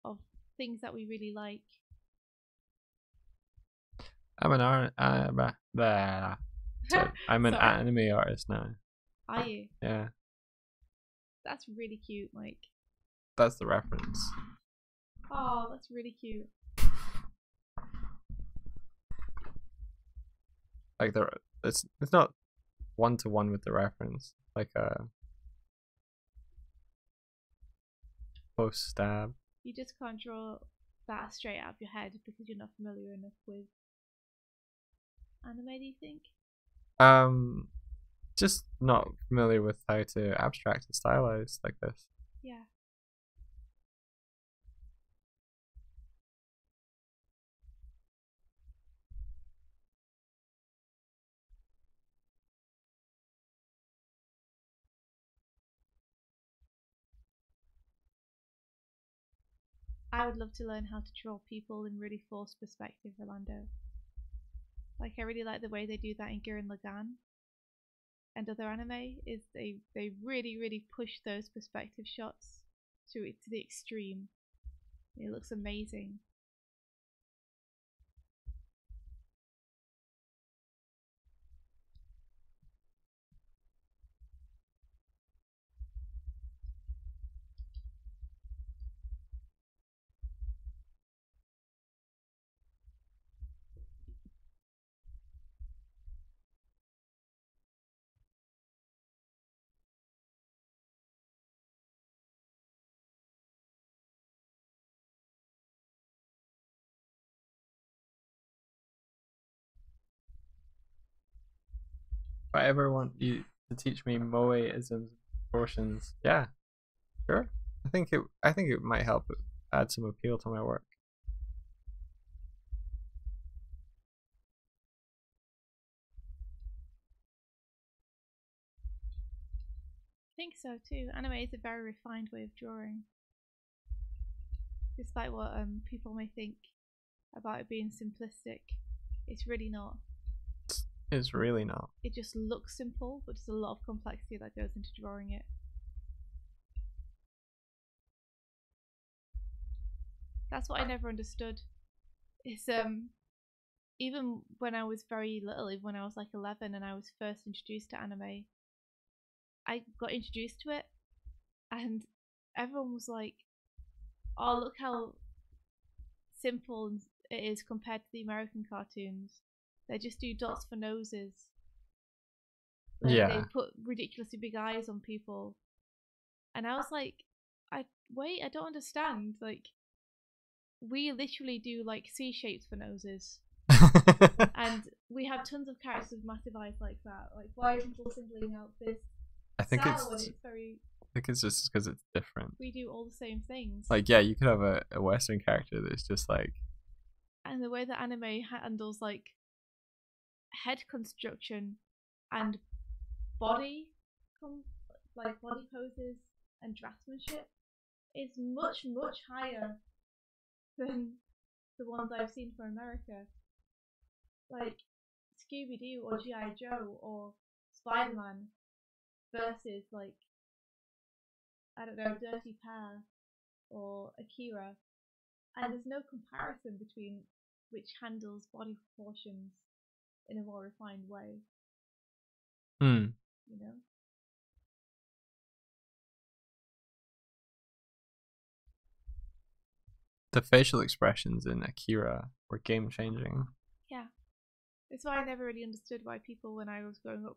of things that we really like.
I'm an I'm an anime artist now.
Are you?
Yeah.
That's really cute, Mike.
That's the reference.
Oh, that's really cute.
Like it's not one to one with the reference. Like a close stab.
You just can't draw that straight out of your head because you're not familiar enough with anime, do you think?
Just not familiar with how to abstract and stylize like this.
Yeah. I would love to learn how to draw people in really forced perspective, Rolando. Like I really like the way they do that in Gurren Lagann and other anime. Is they really push those perspective shots to the extreme. It looks amazing.
If I ever want you to teach me moe-isms, proportions, yeah, sure. I think it might help add some appeal to my work.
I think so too. Anime is a very refined way of drawing. Despite what people may think about it being simplistic, it's really not.
It's really not.
It just looks simple, but there's a lot of complexity that goes into drawing it. That's what I never understood. Is even when I was very little, even when I was like 11 and I was first introduced to anime, I got introduced to it, and everyone was like, "Oh, look how simple it is compared to the American cartoons. They just do dots for noses. Like,
Yeah.
they put ridiculously big eyes on people." And I was like, I don't understand. Like, we literally do like C shapes for noses. And we have tons of characters with massive eyes like that. Like, why are people singling out this
I think
style when it's very...
I think it's just because it's different.
We do all the same things.
Like, yeah, you could have a Western character that's just like...
And the way that anime handles like head construction and body poses and draftsmanship is much higher than the ones I've seen for America. Like Scooby-Doo or G.I. Joe or Spider-Man versus like, I don't know, Dirty Pa or Akira, and there's no comparison between which handles body proportions in a more refined way. You know?
The facial expressions in Akira were game changing.
Yeah. That's why I never really understood why people, when I was growing up,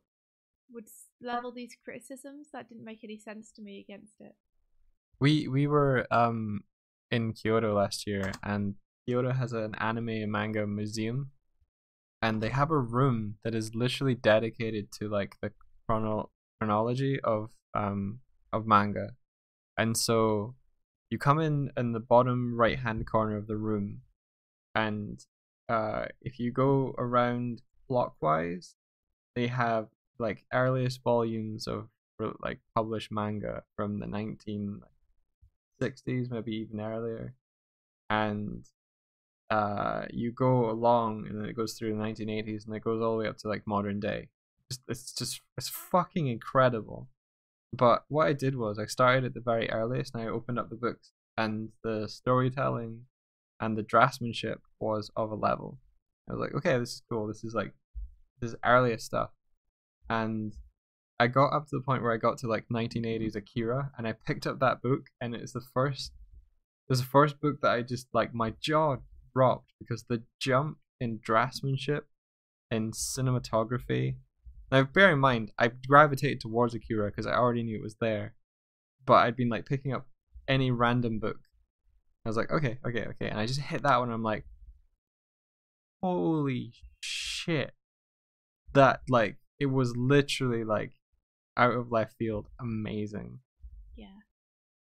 would level these criticisms that didn't make any sense to me against it.
We were in Kyoto last year, and Kyoto has an anime and manga museum, and they have a room that is literally dedicated to like the chronology of manga. And so you come in the bottom right hand corner of the room, and if you go around clockwise, they have like earliest volumes of like published manga from the 1960s, maybe even earlier, and you go along, and then it goes through the 1980s, and it goes all the way up to like modern day. It's fucking incredible. But what I did was I started at the very earliest, and I opened up the books, and the storytelling and the draftsmanship was of a level. I was like, okay, this is cool. This is earliest stuff. And I got up to the point where I got to like 1980s Akira, and I picked up that book, and it's the first book that I just like, my jaw dropped, because the jump in draftsmanship and cinematography. Now, bear in mind, I gravitated towards Akira because I already knew it was there, but I'd been like picking up any random book. I was like, okay, and I just hit that one. And I'm like, holy shit! That, like, it was literally like out of left field, amazing.
Yeah.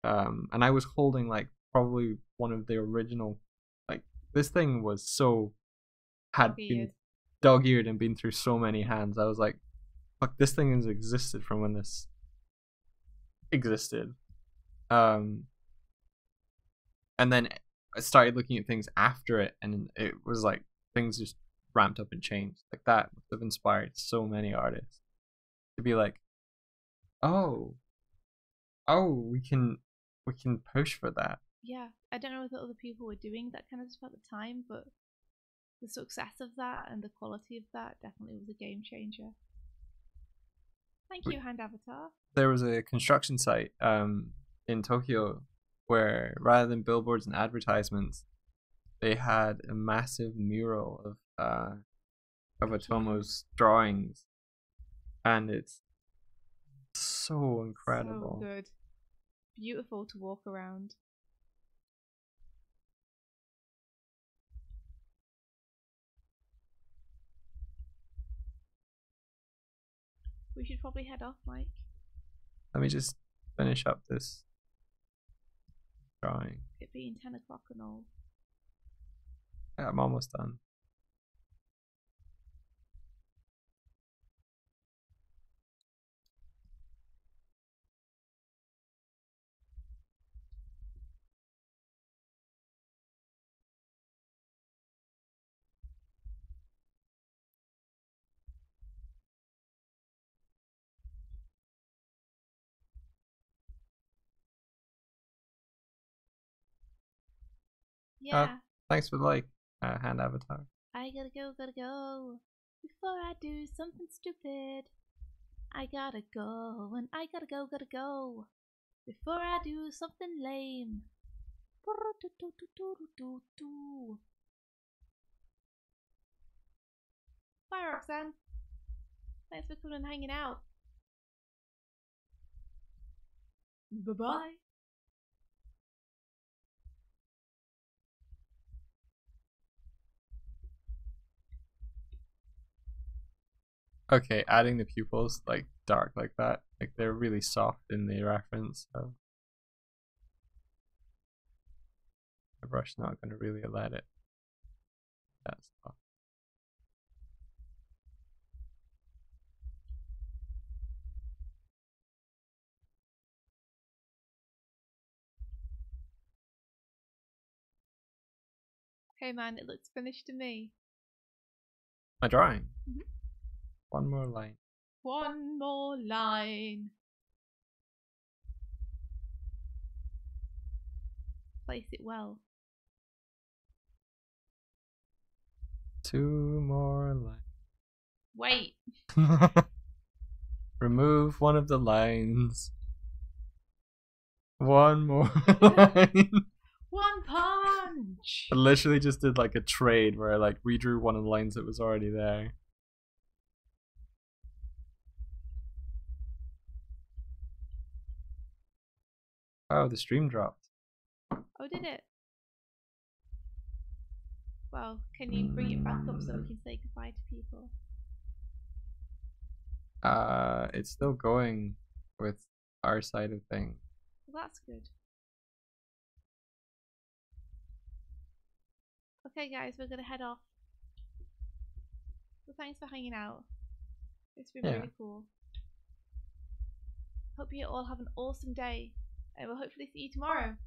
And I was holding like probably one of the original, like, this thing was so had been dog-eared and been through so many hands. I was like, fuck, this thing has existed from when this existed. And then I started looking at things after it, and it was like things just ramped up and changed. Like, that would have inspired so many artists to be like, oh, we can push for that.
Yeah, I don't know if other people were doing that kind of stuff at the time, but the success of that and the quality of that definitely was a game changer. Thank you, Hand Avatar.
There was a construction site in Tokyo where, rather than billboards and advertisements, they had a massive mural of Otomo's drawings, and it's so incredible.
So good. Beautiful to walk around. We should probably head off, Mike.
Let me just finish up this drawing.
It being 10 o'clock and all.
Yeah, I'm almost done.
Yeah.
Thanks for the like, hand avatar.
I gotta go. Before I do something stupid. I gotta go, and I gotta go. Before I do something lame. Bye, Roxanne. Thanks for coming and hanging out. Bye-bye.
Okay, adding the pupils like dark like that, like they're really soft in the reference, so the brush not going to really let it. That's soft.
Hey man, it looks finished to me.
My drawing.
Mhm.
One more line.
One more line. Place it well.
Two more lines.
Wait.
Remove one of the lines. One more line.
One punch.
I literally just did like a trade where I like redrew one of the lines that was already there. Oh, the stream dropped.
Oh, did it? Well, can you bring it back up so we can say goodbye to people?
It's still going with our side of things.
Well, that's good. Okay, guys, we're gonna head off. Well, thanks for hanging out. It's been really cool. Hope you all have an awesome day, and we'll hopefully see you tomorrow.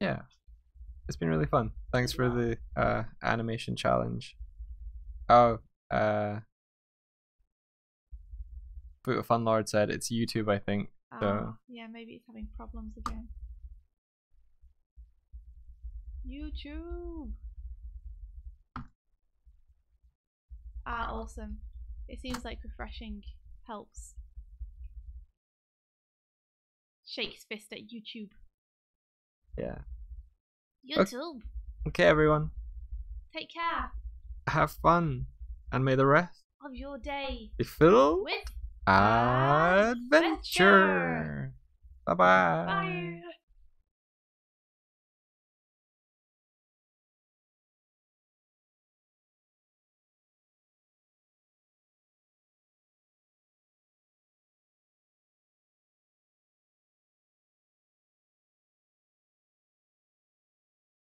Yeah, it's been really fun. Thanks for the animation challenge. Oh, Boot Fun Lord said it's YouTube, I think. So
yeah, maybe it's having problems again. YouTube. Awesome. It seems like refreshing helps. Shakes fist at YouTube.
Yeah.
YouTube.
Okay, everyone.
Take care.
Have fun, and may the rest
of your day
be filled
with
adventure. Bye-bye.
Bye.